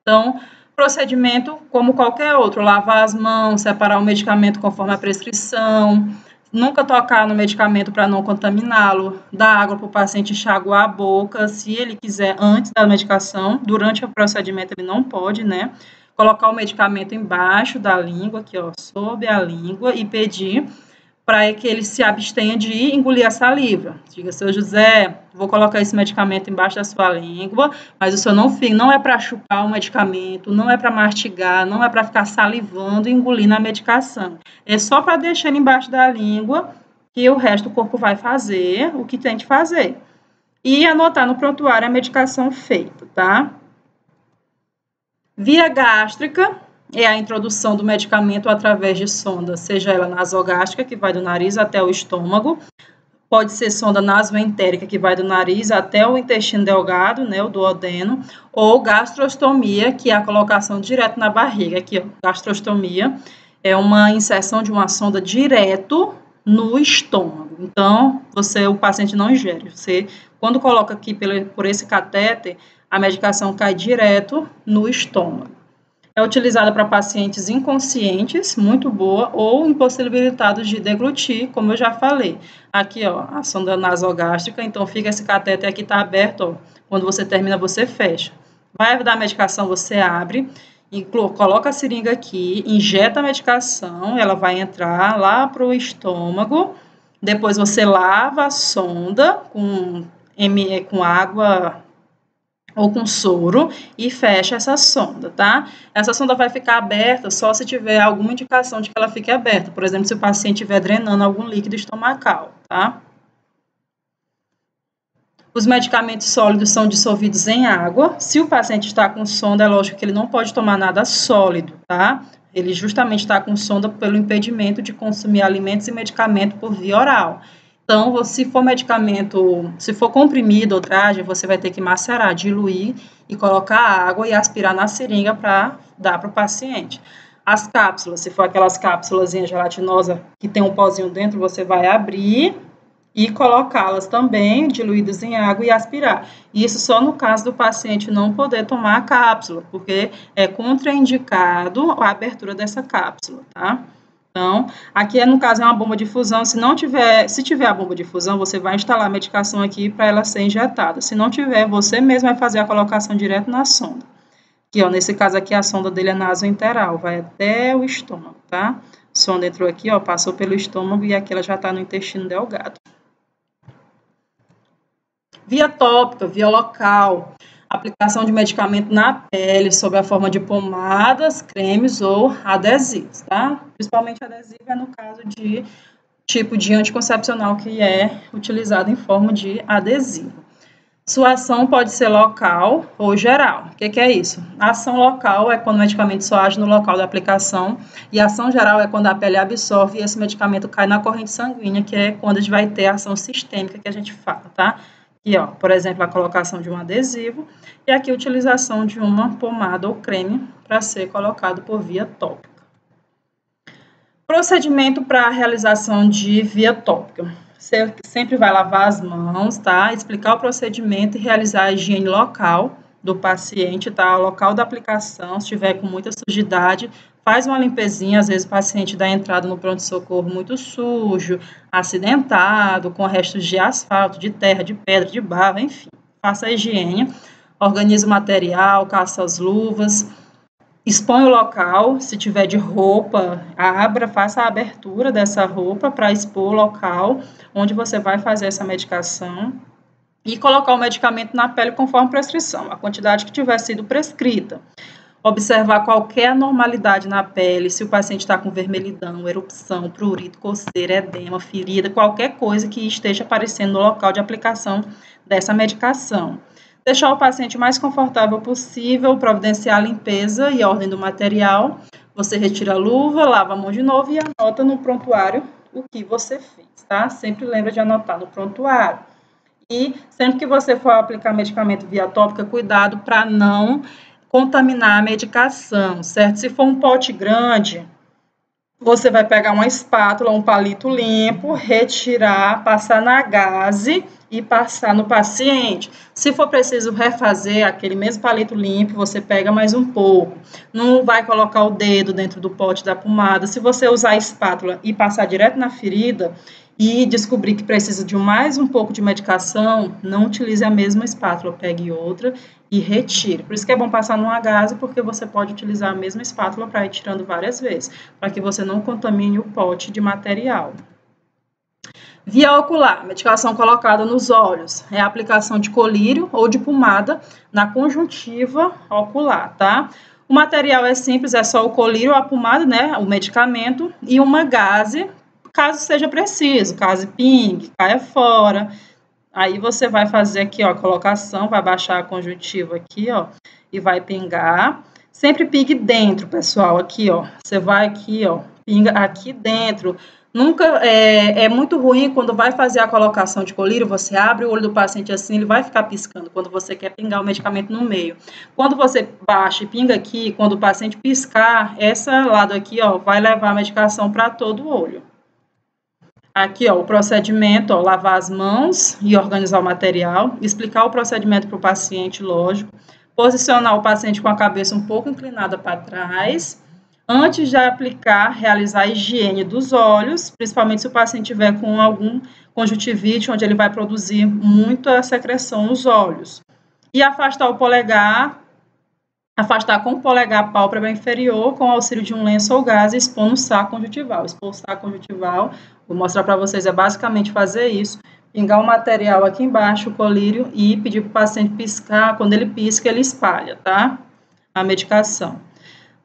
Então, procedimento como qualquer outro, lavar as mãos, separar o medicamento conforme a prescrição, Nunca tocar no medicamento para não contaminá-lo, dar água para o paciente enxaguar a boca, se ele quiser antes da medicação, durante o procedimento ele não pode, né? Colocar o medicamento embaixo da língua, aqui ó, sob a língua, e pedir para que ele se abstenha de engolir a saliva. Diga, seu José, vou colocar esse medicamento embaixo da sua língua, mas o senhor não é para chupar o medicamento, não é para mastigar, não é para ficar salivando e engolindo a medicação. É só para deixar ele embaixo da língua, que o resto do corpo vai fazer o que tem que fazer. E anotar no prontuário a medicação feita, tá? Via gástrica é a introdução do medicamento através de sonda, seja ela nasogástrica, que vai do nariz até o estômago, pode ser sonda nasoentérica, que vai do nariz até o intestino delgado, né, o duodeno, ou gastrostomia, que é a colocação direto na barriga. Aqui, ó, gastrostomia é uma inserção de uma sonda direto no estômago. Então, o paciente não ingere. Você, quando coloca aqui por esse catéter, a medicação cai direto no estômago. É utilizada para pacientes inconscientes, muito boa, ou impossibilitados de deglutir, como eu já falei. Aqui, ó, a sonda nasogástrica, então fica esse catéter aqui, tá aberto, ó. Quando você termina, você fecha. Vai dar a medicação, você abre, e coloca a seringa aqui, injeta a medicação, ela vai entrar lá para o estômago, depois você lava a sonda com água ou com soro e fecha essa sonda, tá? Essa sonda vai ficar aberta só se tiver alguma indicação de que ela fique aberta, por exemplo, se o paciente estiver drenando algum líquido estomacal, tá? Os medicamentos sólidos são dissolvidos em água. Se o paciente está com sonda, é lógico que ele não pode tomar nada sólido, tá? Ele justamente está com sonda pelo impedimento de consumir alimentos e medicamento por via oral. Então, se for comprimido ou drágem, você vai ter que macerar, diluir e colocar água e aspirar na seringa para dar para o paciente. As cápsulas, se for aquelas cápsulas gelatinosas que tem um pozinho dentro, você vai abrir e colocá-las também diluídas em água e aspirar. Isso só no caso do paciente não poder tomar a cápsula, porque é contraindicado a abertura dessa cápsula, tá? Então, aqui no caso é uma bomba de infusão. Se tiver a bomba de infusão, você vai instalar a medicação aqui para ela ser injetada. Se não tiver, você mesmo vai fazer a colocação direto na sonda. Aqui, ó, nesse caso aqui, a sonda dele é nasoenteral, vai até o estômago, tá? A sonda entrou aqui, ó, passou pelo estômago e aqui ela já está no intestino delgado. Via tópica, via local, aplicação de medicamento na pele, sob a forma de pomadas, cremes ou adesivos, tá? Principalmente adesivo é no caso de tipo de anticoncepcional que é utilizado em forma de adesivo. Sua ação pode ser local ou geral. O que é isso? A ação local é quando o medicamento só age no local da aplicação, e a ação geral é quando a pele absorve e esse medicamento cai na corrente sanguínea, que é quando a gente vai ter a ação sistêmica que a gente fala, tá? Aqui, ó, por exemplo, a colocação de um adesivo e aqui a utilização de uma pomada ou creme para ser colocado por via tópica. Procedimento para a realização de via tópica. Você sempre vai lavar as mãos, tá? Explicar o procedimento e realizar a higiene local do paciente, tá? O local da aplicação, se estiver com muita sujidade, faz uma limpezinha. Às vezes o paciente dá entrada no pronto-socorro muito sujo, acidentado, com restos de asfalto, de terra, de pedra, de barro, enfim. Faça a higiene, organize o material, caça as luvas, expõe o local, se tiver de roupa, faça a abertura dessa roupa para expor o local onde você vai fazer essa medicação e colocar o medicamento na pele conforme prescrição, a quantidade que tiver sido prescrita. Observar qualquer anormalidade na pele, se o paciente está com vermelhidão, erupção, prurito, coceira, edema, ferida, qualquer coisa que esteja aparecendo no local de aplicação dessa medicação. Deixar o paciente o mais confortável possível, providenciar a limpeza e ordem do material. Você retira a luva, lava a mão de novo e anota no prontuário o que você fez, tá? Sempre lembra de anotar no prontuário. E sempre que você for aplicar medicamento via tópica, cuidado para não contaminar a medicação, certo? Se for um pote grande, você vai pegar uma espátula, um palito limpo, retirar, passar na gaze e passar no paciente. Se for preciso refazer aquele mesmo palito limpo, você pega mais um pouco. Não vai colocar o dedo dentro do pote da pomada. Se você usar a espátula e passar direto na ferida e descobrir que precisa de mais um pouco de medicação, não utilize a mesma espátula, pegue outra e retire. Por isso que é bom passar numa gaze, porque você pode utilizar a mesma espátula para ir tirando várias vezes, para que você não contamine o pote de material. Via ocular, medicação colocada nos olhos, é a aplicação de colírio ou de pomada na conjuntiva ocular, tá? O material é simples, é só o colírio, a pomada, né, o medicamento e uma gaze, caso seja preciso, caso pingue, caia fora. Aí você vai fazer aqui, ó, a colocação, vai baixar a conjuntiva aqui, ó, e vai pingar. Sempre pingue dentro, pessoal, aqui, ó. Você vai aqui, ó, pinga aqui dentro. Nunca, é muito ruim quando vai fazer a colocação de colírio, você abre o olho do paciente assim, ele vai ficar piscando quando você quer pingar o medicamento no meio. Quando você baixa e pinga aqui, quando o paciente piscar, esse lado aqui, ó, vai levar a medicação para todo o olho. Aqui, ó, o procedimento, ó, lavar as mãos e organizar o material, explicar o procedimento para o paciente, lógico, posicionar o paciente com a cabeça um pouco inclinada para trás. Antes de aplicar, realizar a higiene dos olhos, principalmente se o paciente tiver com algum conjuntivite, onde ele vai produzir muita secreção nos olhos. E afastar o polegar, afastar com o polegar a pálpebra inferior, com o auxílio de um lenço ou gaze, expondo o saco conjuntival. Expor o saco conjuntival, vou mostrar para vocês, é basicamente fazer isso. Pingar o material aqui embaixo, o colírio, e pedir para o paciente piscar. Quando ele pisca, ele espalha, tá? A medicação.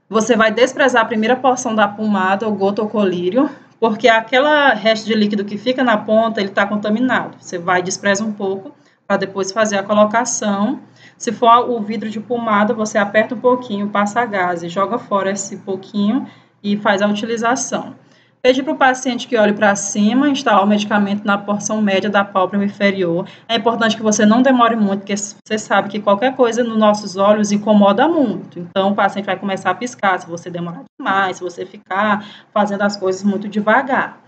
Você vai desprezar a primeira porção da pomada, ou gota ou colírio, porque aquela resto de líquido que fica na ponta, ele está contaminado. Você vai despreza um pouco, para depois fazer a colocação. Se for o vidro de pomada, você aperta um pouquinho, passa a gaze, joga fora esse pouquinho e faz a utilização. Pedir para o paciente que olhe para cima, instalar o medicamento na porção média da pálpebra inferior. É importante que você não demore muito, porque você sabe que qualquer coisa nos nossos olhos incomoda muito. Então, o paciente vai começar a piscar se você demorar demais, se você ficar fazendo as coisas muito devagar.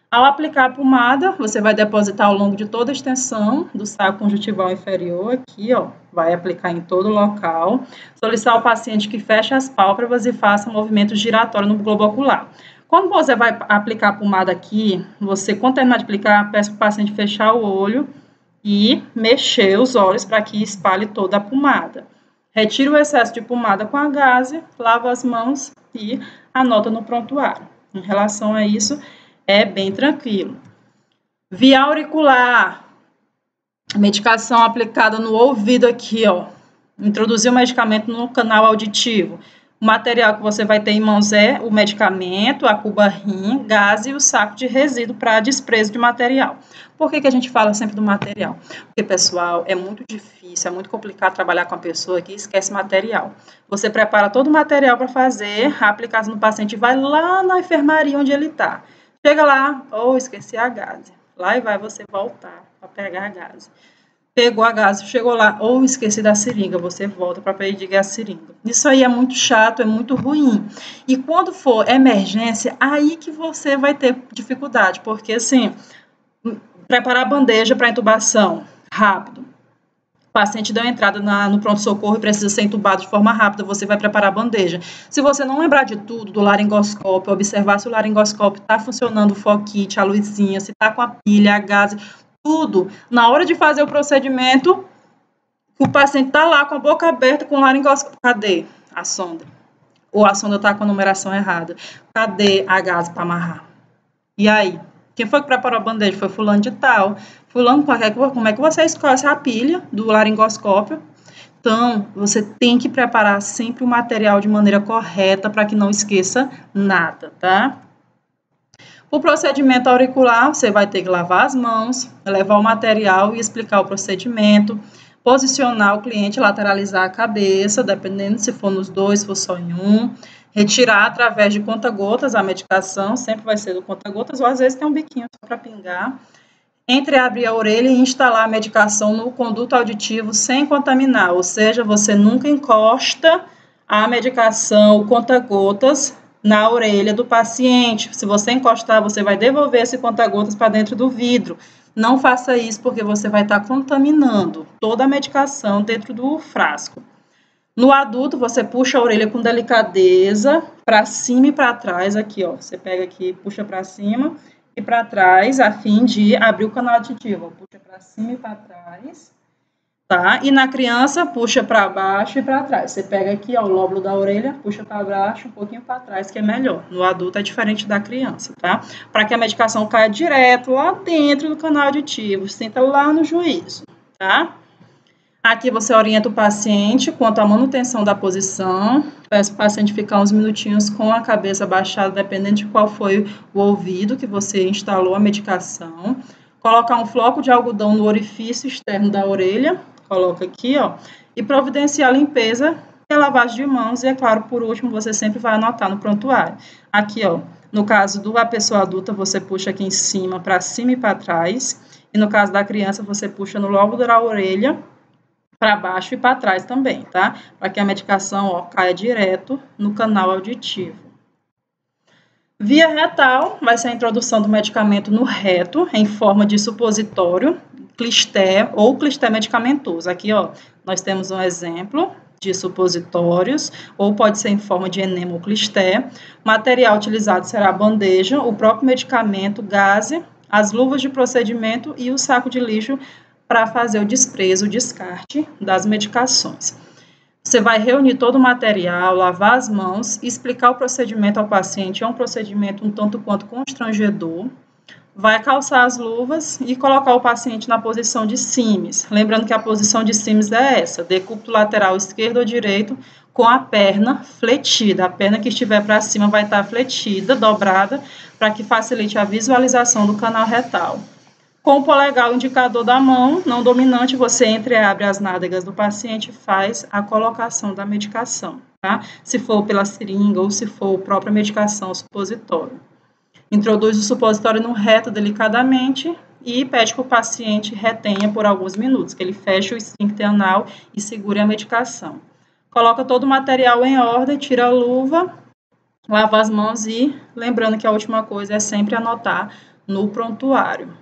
Ao aplicar a pomada, você vai depositar ao longo de toda a extensão do saco conjuntival inferior, aqui, ó, vai aplicar em todo o local. Solicitar ao paciente que feche as pálpebras e faça um movimento giratório no globo ocular. Quando você vai aplicar a pomada aqui, você, quando terminar de aplicar, peça para o paciente fechar o olho e mexer os olhos para que espalhe toda a pomada. Retire o excesso de pomada com a gaze, lava as mãos e anota no prontuário. Em relação a isso, é bem tranquilo. Via auricular, medicação aplicada no ouvido aqui, ó. Introduzir o medicamento no canal auditivo. O material que você vai ter em mãos é o medicamento, a cuba-rim, gás e o saco de resíduo para desprezo de material. Por que a gente fala sempre do material? Porque, pessoal, é muito difícil, é muito complicado trabalhar com a pessoa que esquece material. Você prepara todo o material para fazer a aplicação no paciente e vai lá na enfermaria onde ele está. Chega lá, esqueci a gase. Lá e vai você voltar para pegar a gase. Pegou a gase, chegou lá, esqueci da seringa, você volta para pedir a seringa. Isso aí é muito chato, é muito ruim. E quando for emergência, aí que você vai ter dificuldade, porque assim, preparar a bandeja para intubação, rápido. O paciente deu entrada no pronto-socorro e precisa ser entubado de forma rápida, você vai preparar a bandeja. Se você não lembrar de tudo, do laringoscópio, observar se o laringoscópio está funcionando, o foquite, a luzinha, se está com a pilha, a gase, tudo. Na hora de fazer o procedimento, o paciente está lá com a boca aberta, com o laringoscópio. Cadê a sonda? Ou a sonda está com a numeração errada. Cadê a gase para amarrar? E aí? Quem foi que preparou a bandeja? Foi fulano de tal. Fulano, como é que você escolhe a pilha do laringoscópio? Então, você tem que preparar sempre o material de maneira correta para que não esqueça nada, tá? O procedimento auricular, você vai ter que lavar as mãos, levar o material e explicar o procedimento, posicionar o cliente, lateralizar a cabeça, dependendo se for nos dois, se for só em um, retirar através de conta-gotas a medicação, sempre vai ser do conta-gotas, ou às vezes tem um biquinho só para pingar. Entreabrir a orelha e instalar a medicação no conduto auditivo sem contaminar, ou seja, você nunca encosta a medicação, o conta-gotas, na orelha do paciente. Se você encostar, você vai devolver esse conta-gotas para dentro do vidro. Não faça isso porque você vai estar contaminando toda a medicação dentro do frasco. No adulto, você puxa a orelha com delicadeza, para cima e para trás, aqui, ó. Você pega aqui, puxa para cima e para trás, a fim de abrir o canal auditivo. Puxa para cima e para trás, tá? E na criança, puxa para baixo e para trás. Você pega aqui, ó, o lóbulo da orelha, puxa para baixo, um pouquinho para trás, que é melhor. No adulto é diferente da criança, tá? Para que a medicação caia direto lá dentro do canal auditivo, senta lá no juízo, tá? Aqui você orienta o paciente quanto à manutenção da posição. Peço o paciente ficar uns minutinhos com a cabeça baixada, dependendo de qual foi o ouvido que você instalou a medicação. Colocar um floco de algodão no orifício externo da orelha. Coloca aqui, ó. E providenciar a limpeza e a lavagem de mãos. E, é claro, por último, você sempre vai anotar no prontuário. Aqui, ó. No caso da pessoa adulta, você puxa aqui em cima e para trás. E no caso da criança, você puxa no lóbulo da orelha, para baixo e para trás também, tá? Para que a medicação, ó, caia direto no canal auditivo. Via retal, vai ser a introdução do medicamento no reto, em forma de supositório, clisté ou clisté medicamentoso. Aqui, ó, nós temos um exemplo de supositórios, ou pode ser em forma de enema ou clisté. O material utilizado será a bandeja, o próprio medicamento, gaze, as luvas de procedimento e o saco de lixo para fazer o desprezo, o descarte das medicações. Você vai reunir todo o material, lavar as mãos, explicar o procedimento ao paciente. É um procedimento um tanto quanto constrangedor. Vai calçar as luvas e colocar o paciente na posição de Simes. Lembrando que a posição de Simes é essa, decúbito lateral esquerdo ou direito, com a perna fletida. A perna que estiver para cima vai estar fletida, dobrada, para que facilite a visualização do canal retal. Com o polegar, o indicador da mão não dominante, você entreabre as nádegas do paciente e faz a colocação da medicação, tá? Se for pela seringa ou se for a própria medicação, o supositório. Introduz o supositório no reto delicadamente e pede que o paciente retenha por alguns minutos, que ele feche o esfíncter anal e segure a medicação. Coloca todo o material em ordem, tira a luva, lava as mãos e, lembrando que a última coisa é sempre anotar no prontuário.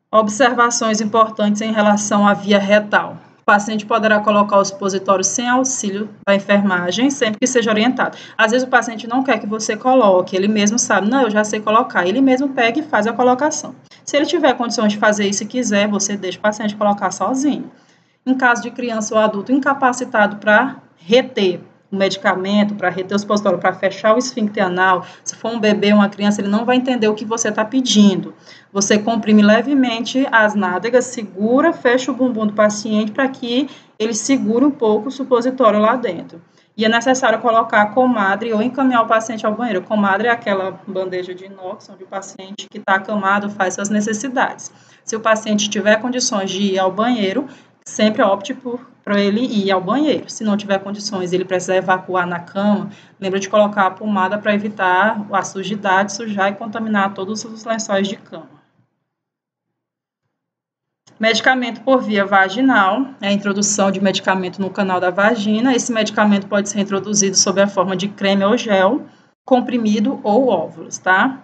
Observações importantes em relação à via retal. O paciente poderá colocar o supositório sem auxílio da enfermagem, sempre que seja orientado. Às vezes o paciente não quer que você coloque, ele mesmo sabe, não, eu já sei colocar. Ele mesmo pega e faz a colocação. Se ele tiver condições de fazer isso e quiser, você deixa o paciente colocar sozinho. Em caso de criança ou adulto incapacitado para reter o medicamento, para reter o supositório, para fechar o esfíncter anal, se for um bebê ou uma criança, ele não vai entender o que você está pedindo. Você comprime levemente as nádegas, segura, fecha o bumbum do paciente para que ele segure um pouco o supositório lá dentro. E é necessário colocar a comadre ou encaminhar o paciente ao banheiro. Comadre é aquela bandeja de inox onde o paciente que está acamado faz suas necessidades. Se o paciente tiver condições de ir ao banheiro, sempre opte para ele ir ao banheiro. Se não tiver condições, ele precisa evacuar na cama, lembra de colocar a pomada para evitar a sujidade, sujar e contaminar todos os lençóis de cama. Medicamento por via vaginal, é a introdução de medicamento no canal da vagina. Esse medicamento pode ser introduzido sob a forma de creme ou gel, comprimido ou óvulos, tá?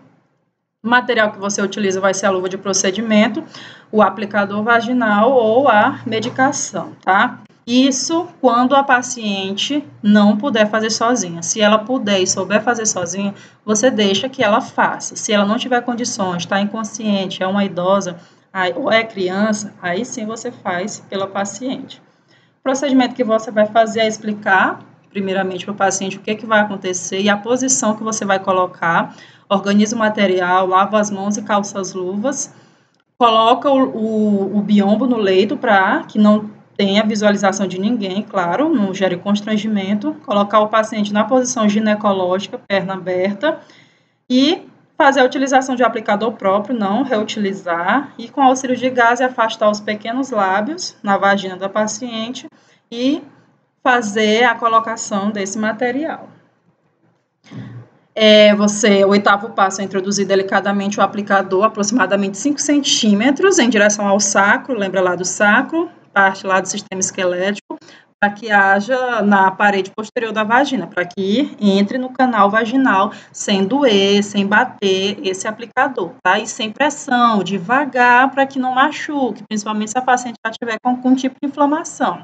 O material que você utiliza vai ser a luva de procedimento, o aplicador vaginal ou a medicação, tá? Isso quando a paciente não puder fazer sozinha. Se ela puder e souber fazer sozinha, você deixa que ela faça. Se ela não tiver condições, está inconsciente, é uma idosa, ou é criança, aí sim você faz pela paciente. O procedimento que você vai fazer é explicar, primeiramente, para o paciente o que vai acontecer e a posição que você vai colocar. Organiza o material, lava as mãos e calça as luvas. Coloca o biombo no leito para que não tenha visualização de ninguém, claro, não gere constrangimento. Colocar o paciente na posição ginecológica, perna aberta. E fazer a utilização de aplicador próprio, não reutilizar. E com auxílio de gaze, afastar os pequenos lábios na vagina da paciente e fazer a colocação desse material. O oitavo passo é introduzir delicadamente o aplicador, aproximadamente 5 centímetros, em direção ao sacro, lembra lá do sacro, parte lá do sistema esquelético, para que haja na parede posterior da vagina, para que entre no canal vaginal sem doer, sem bater esse aplicador, tá? E sem pressão, devagar, para que não machuque, principalmente se a paciente já tiver com algum tipo de inflamação.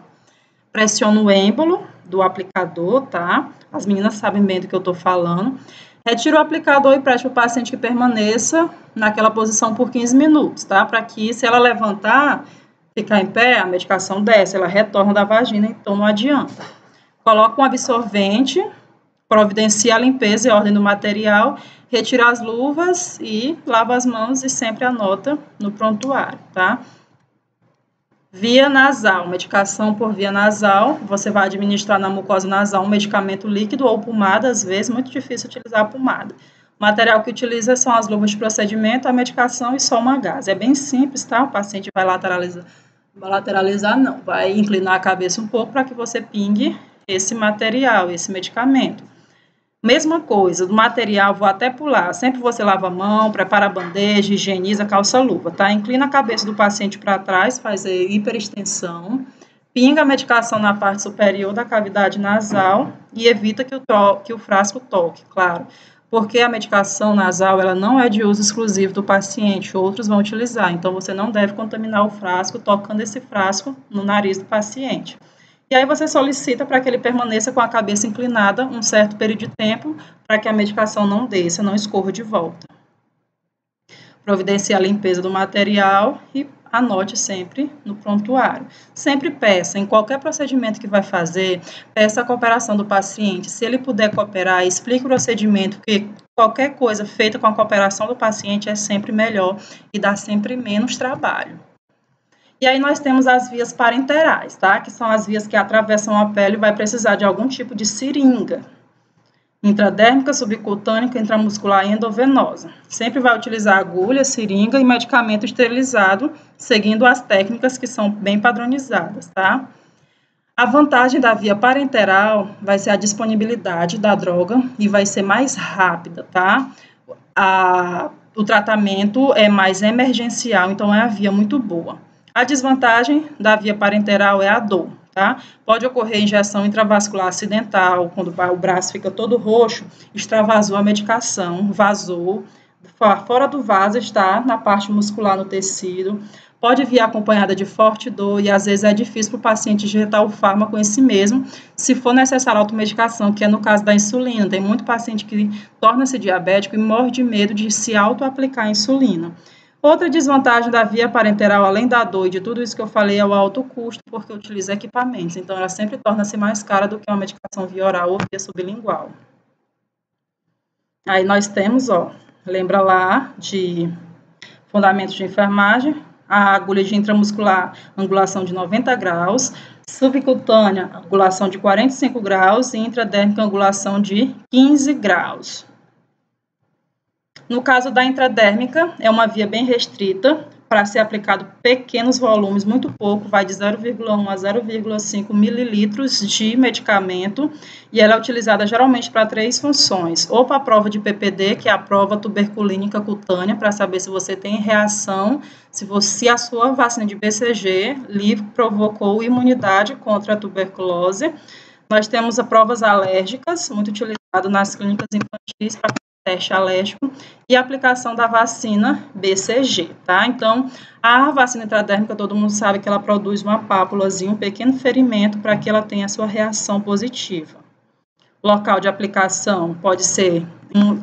Pressiona o êmbolo do aplicador, tá? As meninas sabem bem do que eu estou falando. Retira o aplicador e preste para o paciente que permaneça naquela posição por 15 minutos, tá? Para que, se ela levantar, ficar em pé, a medicação desce, ela retorna da vagina, então não adianta. Coloca um absorvente, providencia a limpeza e ordem do material, retira as luvas e lava as mãos e sempre anota no prontuário, tá? Via nasal, medicação por via nasal, você vai administrar na mucosa nasal um medicamento líquido ou pomada, às vezes muito difícil utilizar a pomada. O material que utiliza são as luvas de procedimento, a medicação e só uma gase. É bem simples, tá? O paciente vai lateralizar não, vai inclinar a cabeça um pouco para que você pingue esse material, esse medicamento. Mesma coisa, do material, vou até pular. Sempre você lava a mão, prepara a bandeja, higieniza, calça a luva, tá? Inclina a cabeça do paciente para trás, faz a hiperextensão, pinga a medicação na parte superior da cavidade nasal e evita que o frasco toque, claro. Porque a medicação nasal, ela não é de uso exclusivo do paciente, outros vão utilizar. Então, você não deve contaminar o frasco tocando esse frasco no nariz do paciente. E aí você solicita para que ele permaneça com a cabeça inclinada um certo período de tempo, para que a medicação não desça, não escorra de volta. Providencie a limpeza do material e anote sempre no prontuário. Sempre peça, em qualquer procedimento que vai fazer, peça a cooperação do paciente. Se ele puder cooperar, explique o procedimento, porque qualquer coisa feita com a cooperação do paciente é sempre melhor e dá sempre menos trabalho. E aí nós temos as vias parenterais, tá? Que são as vias que atravessam a pele e vai precisar de algum tipo de seringa. Intradérmica, subcutânea, intramuscular e endovenosa. Sempre vai utilizar agulha, seringa e medicamento esterilizado, seguindo as técnicas que são bem padronizadas, tá? A vantagem da via parenteral vai ser a disponibilidade da droga e vai ser mais rápida, tá? O tratamento é mais emergencial, então é a via muito boa. A desvantagem da via parenteral é a dor, tá? Pode ocorrer injeção intravascular acidental, quando o braço fica todo roxo, extravasou a medicação, vazou, fora do vaso está na parte muscular, no tecido. Pode vir acompanhada de forte dor e às vezes é difícil para o paciente injetar o fármaco em si mesmo, se for necessária automedicação, que é no caso da insulina. Tem muito paciente que torna-se diabético e morre de medo de se auto-aplicar a insulina. Outra desvantagem da via parenteral, além da dor e de tudo isso que eu falei, é o alto custo, porque utiliza equipamentos. Então, ela sempre torna-se mais cara do que uma medicação via oral ou via sublingual. Aí nós temos, lembra lá de fundamentos de enfermagem, a agulha de intramuscular, angulação de 90 graus, subcutânea, angulação de 45 graus e intradérmica, angulação de 15 graus. No caso da intradérmica, é uma via bem restrita, para ser aplicado pequenos volumes, muito pouco, vai de 0,1 a 0,5 mililitros de medicamento, e ela é utilizada geralmente para 3 funções, ou para a prova de PPD, que é a prova tuberculínica cutânea, para saber se você tem reação, se a sua vacina de BCG lhe provocou imunidade contra a tuberculose. Nós temos as provas alérgicas, muito utilizado nas clínicas infantis para teste alérgico, e a aplicação da vacina BCG, tá? Então, a vacina intradérmica, todo mundo sabe que ela produz uma pápulazinha, um pequeno ferimento para que ela tenha a sua reação positiva. Local de aplicação pode ser,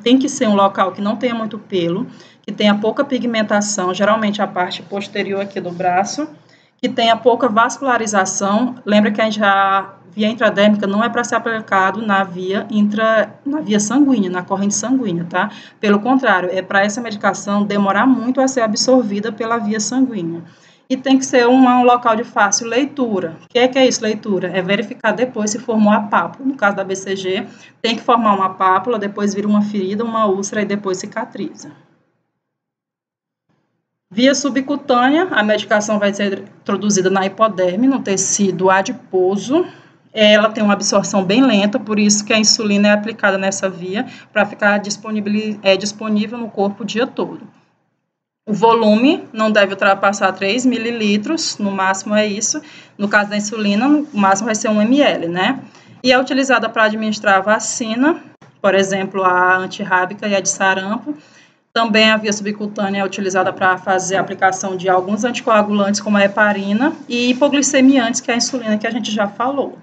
tem que ser um local que não tenha muito pelo, que tenha pouca pigmentação, geralmente a parte posterior aqui do braço, que tenha pouca vascularização. Lembra que a via intradérmica não é para ser aplicado na via sanguínea, na corrente sanguínea, tá? Pelo contrário, é para essa medicação demorar muito a ser absorvida pela via sanguínea. E tem que ser um local de fácil leitura. O que é isso, leitura? É verificar depois se formou a pápula. No caso da BCG, tem que formar uma pápula, depois vira uma ferida, uma úlcera e depois cicatriza. Via subcutânea, a medicação vai ser introduzida na hipoderme, no tecido adiposo. Ela tem uma absorção bem lenta, por isso que a insulina é aplicada nessa via, para ficar disponível no corpo o dia todo. O volume não deve ultrapassar 3 mililitros, no máximo é isso. No caso da insulina, o máximo vai ser 1 ml, né? E é utilizada para administrar a vacina, por exemplo, a antirrábica e a de sarampo. Também a via subcutânea é utilizada para fazer a aplicação de alguns anticoagulantes, como a heparina, e hipoglicemiantes, que é a insulina que a gente já falou.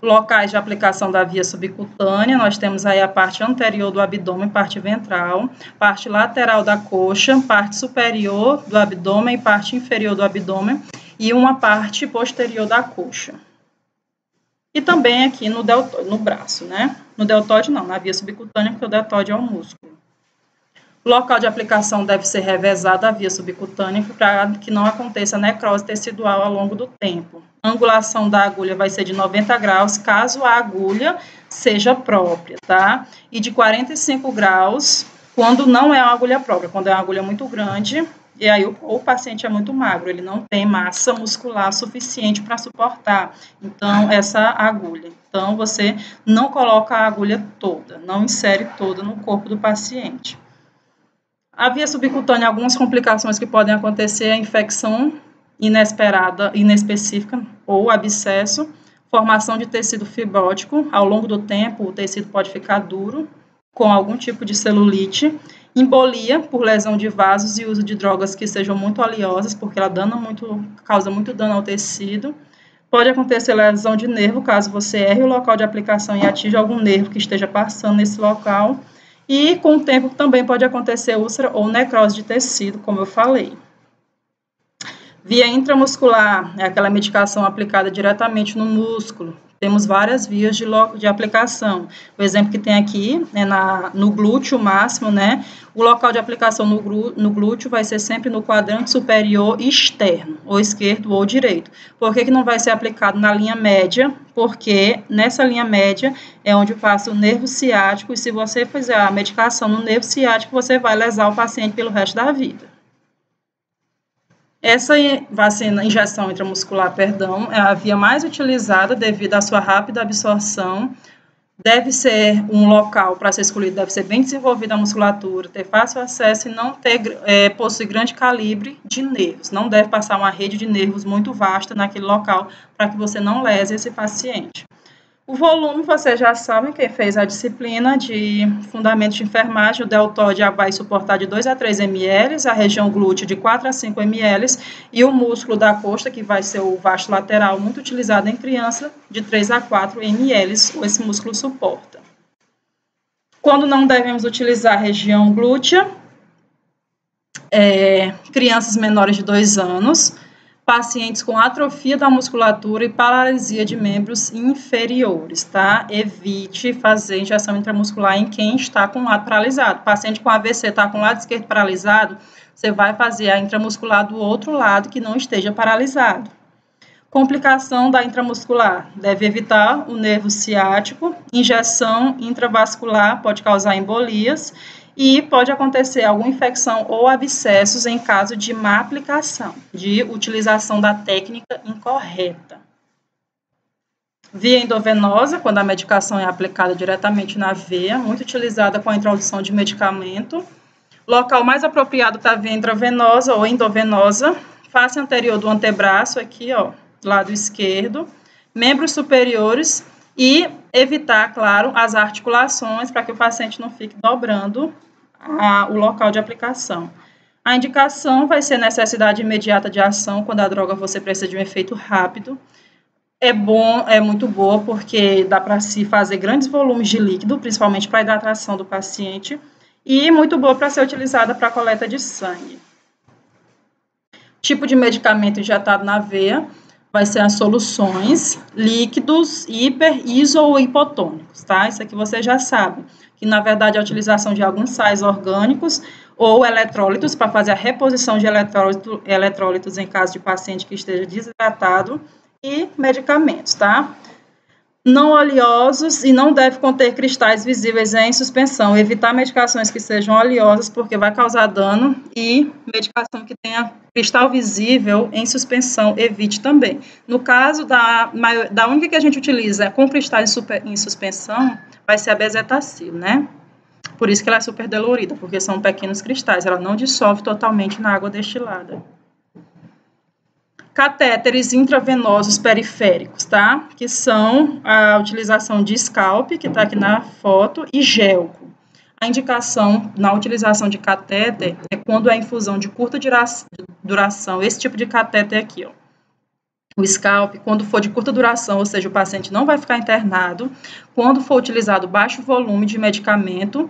Locais de aplicação da via subcutânea, nós temos aí a parte anterior do abdômen, parte ventral, parte lateral da coxa, parte superior do abdômen e parte inferior do abdômen, e uma parte posterior da coxa. E também aqui no deltóide, no braço, né? No deltóide não, na via subcutânea, porque o deltóide é o músculo. O local de aplicação deve ser revezado a via subcutânea para que não aconteça necrose tecidual ao longo do tempo. A angulação da agulha vai ser de 90 graus, caso a agulha seja própria, tá? E de 45 graus, quando não é uma agulha própria, quando é uma agulha muito grande, e aí o paciente é muito magro, ele não tem massa muscular suficiente para suportar, então, essa agulha. Então, você não coloca a agulha toda, não insere toda no corpo do paciente. A via subcutânea, algumas complicações que podem acontecer é a infecção inesperada, inespecífica ou abscesso, formação de tecido fibrótico. Ao longo do tempo, o tecido pode ficar duro, com algum tipo de celulite, embolia por lesão de vasos e uso de drogas que sejam muito oleosas, porque ela causa muito dano ao tecido. Pode acontecer lesão de nervo, caso você erre o local de aplicação e atinja algum nervo que esteja passando nesse local. E, com o tempo, também pode acontecer úlcera ou necrose de tecido, como eu falei. Via intramuscular é aquela medicação aplicada diretamente no músculo. Temos várias vias de aplicação. O exemplo que tem aqui é no glúteo máximo, né? O local de aplicação no glúteo vai ser sempre no quadrante superior externo, ou esquerdo ou direito. Por que não vai ser aplicado na linha média? Porque nessa linha média é onde passa o nervo ciático, e se você fizer a medicação no nervo ciático, você vai lesar o paciente pelo resto da vida. Essa injeção intramuscular, é a via mais utilizada devido à sua rápida absorção. Deve ser um local para ser escolhido, deve ser bem desenvolvida a musculatura, ter fácil acesso e não possuir grande calibre de nervos. Não deve passar uma rede de nervos muito vasta naquele local para que você não lese esse paciente. O volume, vocês já sabem, quem fez a disciplina de fundamentos de enfermagem, o deltóide vai suportar de 2 a 3 ml, a região glútea de 4 a 5 ml, e o músculo da costa, que vai ser o vasto lateral, muito utilizado em criança, de 3 a 4 ml, esse músculo suporta. Quando não devemos utilizar a região glútea, crianças menores de 2 anos, pacientes com atrofia da musculatura e paralisia de membros inferiores, tá? Evite fazer injeção intramuscular em quem está com o lado paralisado. Paciente com AVC está com o lado esquerdo paralisado, você vai fazer a intramuscular do outro lado que não esteja paralisado. Complicação da intramuscular, deve evitar o nervo ciático, injeção intravascular pode causar embolias, e pode acontecer alguma infecção ou abscessos em caso de má aplicação, de utilização da técnica incorreta. Via endovenosa, quando a medicação é aplicada diretamente na veia, muito utilizada com a introdução de medicamento. Local mais apropriado para a via intravenosa ou endovenosa, face anterior do antebraço, aqui, ó, lado esquerdo, membros superiores e evitar, claro, as articulações para que o paciente não fique dobrando o local de aplicação. A indicação vai ser necessidade imediata de ação quando a droga você precisa de um efeito rápido. É muito boa porque dá para se fazer grandes volumes de líquido, principalmente para a hidratação do paciente, e muito boa para ser utilizada para a coleta de sangue. Tipo de medicamento injetado na veia vai ser as soluções, líquidos, hiper, iso ou hipotônicos, tá? Isso aqui você já sabe, que na verdade é a utilização de alguns sais orgânicos ou eletrólitos para fazer a reposição de eletrólitos em caso de paciente que esteja desidratado e medicamentos, tá? Não oleosos e não deve conter cristais visíveis em suspensão. Evitar medicações que sejam oleosas porque vai causar dano e medicação que tenha cristal visível em suspensão, evite também. No caso da única que a gente utiliza com cristal em suspensão, vai ser a bezetacil, né? Por isso que ela é super dolorida, porque são pequenos cristais, ela não dissolve totalmente na água destilada. Catéteres intravenosos periféricos, tá? Que são a utilização de scalp, que está aqui na foto, e gelco. A indicação na utilização de catéter é quando é infusão de curta duração, esse tipo de catéter aqui, ó. O scalp, quando for de curta duração, ou seja, o paciente não vai ficar internado, quando for utilizado baixo volume de medicamento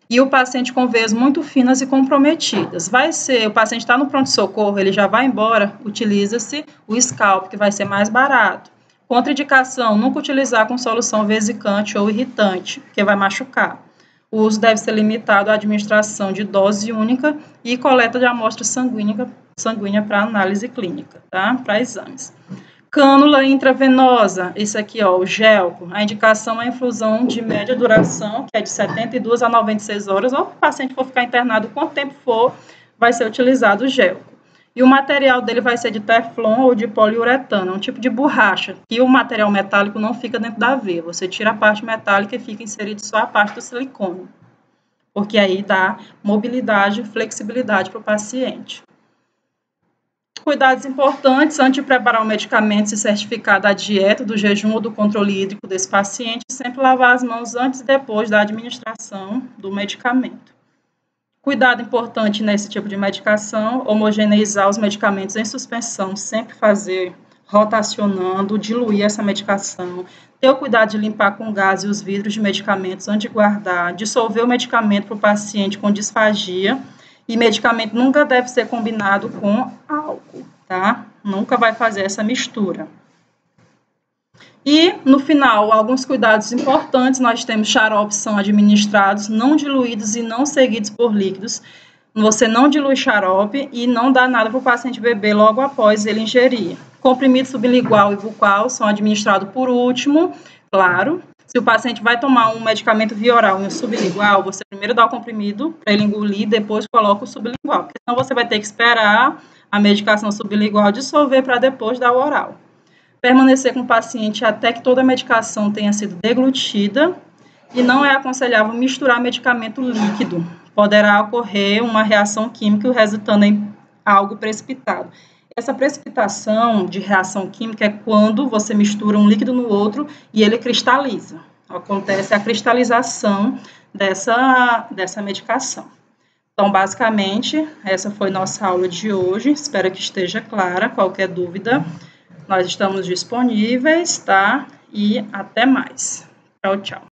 e o paciente com veias muito finas e comprometidas. O paciente está no pronto-socorro, ele já vai embora, utiliza-se o scalp, que vai ser mais barato. Contraindicação, nunca utilizar com solução vesicante ou irritante, porque vai machucar. O uso deve ser limitado à administração de dose única e coleta de amostra sanguínea para análise clínica, tá? Para exames. Cânula intravenosa, esse aqui, ó, o gelco, a indicação é a infusão de média duração, que é de 72 a 96 horas, ou se o paciente for ficar internado, quanto tempo for, vai ser utilizado o gelco. E o material dele vai ser de teflon ou de poliuretano, um tipo de borracha, que o material metálico não fica dentro da veia, você tira a parte metálica e fica inserido só a parte do silicone, porque aí dá mobilidade e flexibilidade para o paciente. Cuidados importantes antes de preparar o medicamento, se certificar da dieta, do jejum ou do controle hídrico desse paciente, sempre lavar as mãos antes e depois da administração do medicamento. Cuidado importante nesse tipo de medicação, homogeneizar os medicamentos em suspensão, sempre fazer rotacionando, diluir essa medicação, ter o cuidado de limpar com gás os vidros de medicamentos antes de guardar, dissolver o medicamento para o paciente com disfagia, e medicamento nunca deve ser combinado com álcool, tá? Nunca vai fazer essa mistura. E, no final, alguns cuidados importantes, nós temos xaropes são administrados, não diluídos e não seguidos por líquidos. Você não dilui xarope e não dá nada para o paciente beber logo após ele ingerir. Comprimido sublingual e bucal são administrados por último, claro. Se o paciente vai tomar um medicamento via oral e um sublingual, você primeiro dá o comprimido para ele engolir, depois coloca o sublingual, porque senão você vai ter que esperar a medicação sublingual dissolver para depois dar o oral. Permanecer com o paciente até que toda a medicação tenha sido deglutida e não é aconselhável misturar medicamento líquido. Poderá ocorrer uma reação química resultando em algo precipitado. Essa precipitação de reação química é quando você mistura um líquido no outro e ele cristaliza. Acontece a cristalização dessa medicação. Então, basicamente, essa foi nossa aula de hoje. Espero que esteja clara. Qualquer dúvida, nós estamos disponíveis, tá? E até mais. Tchau, tchau.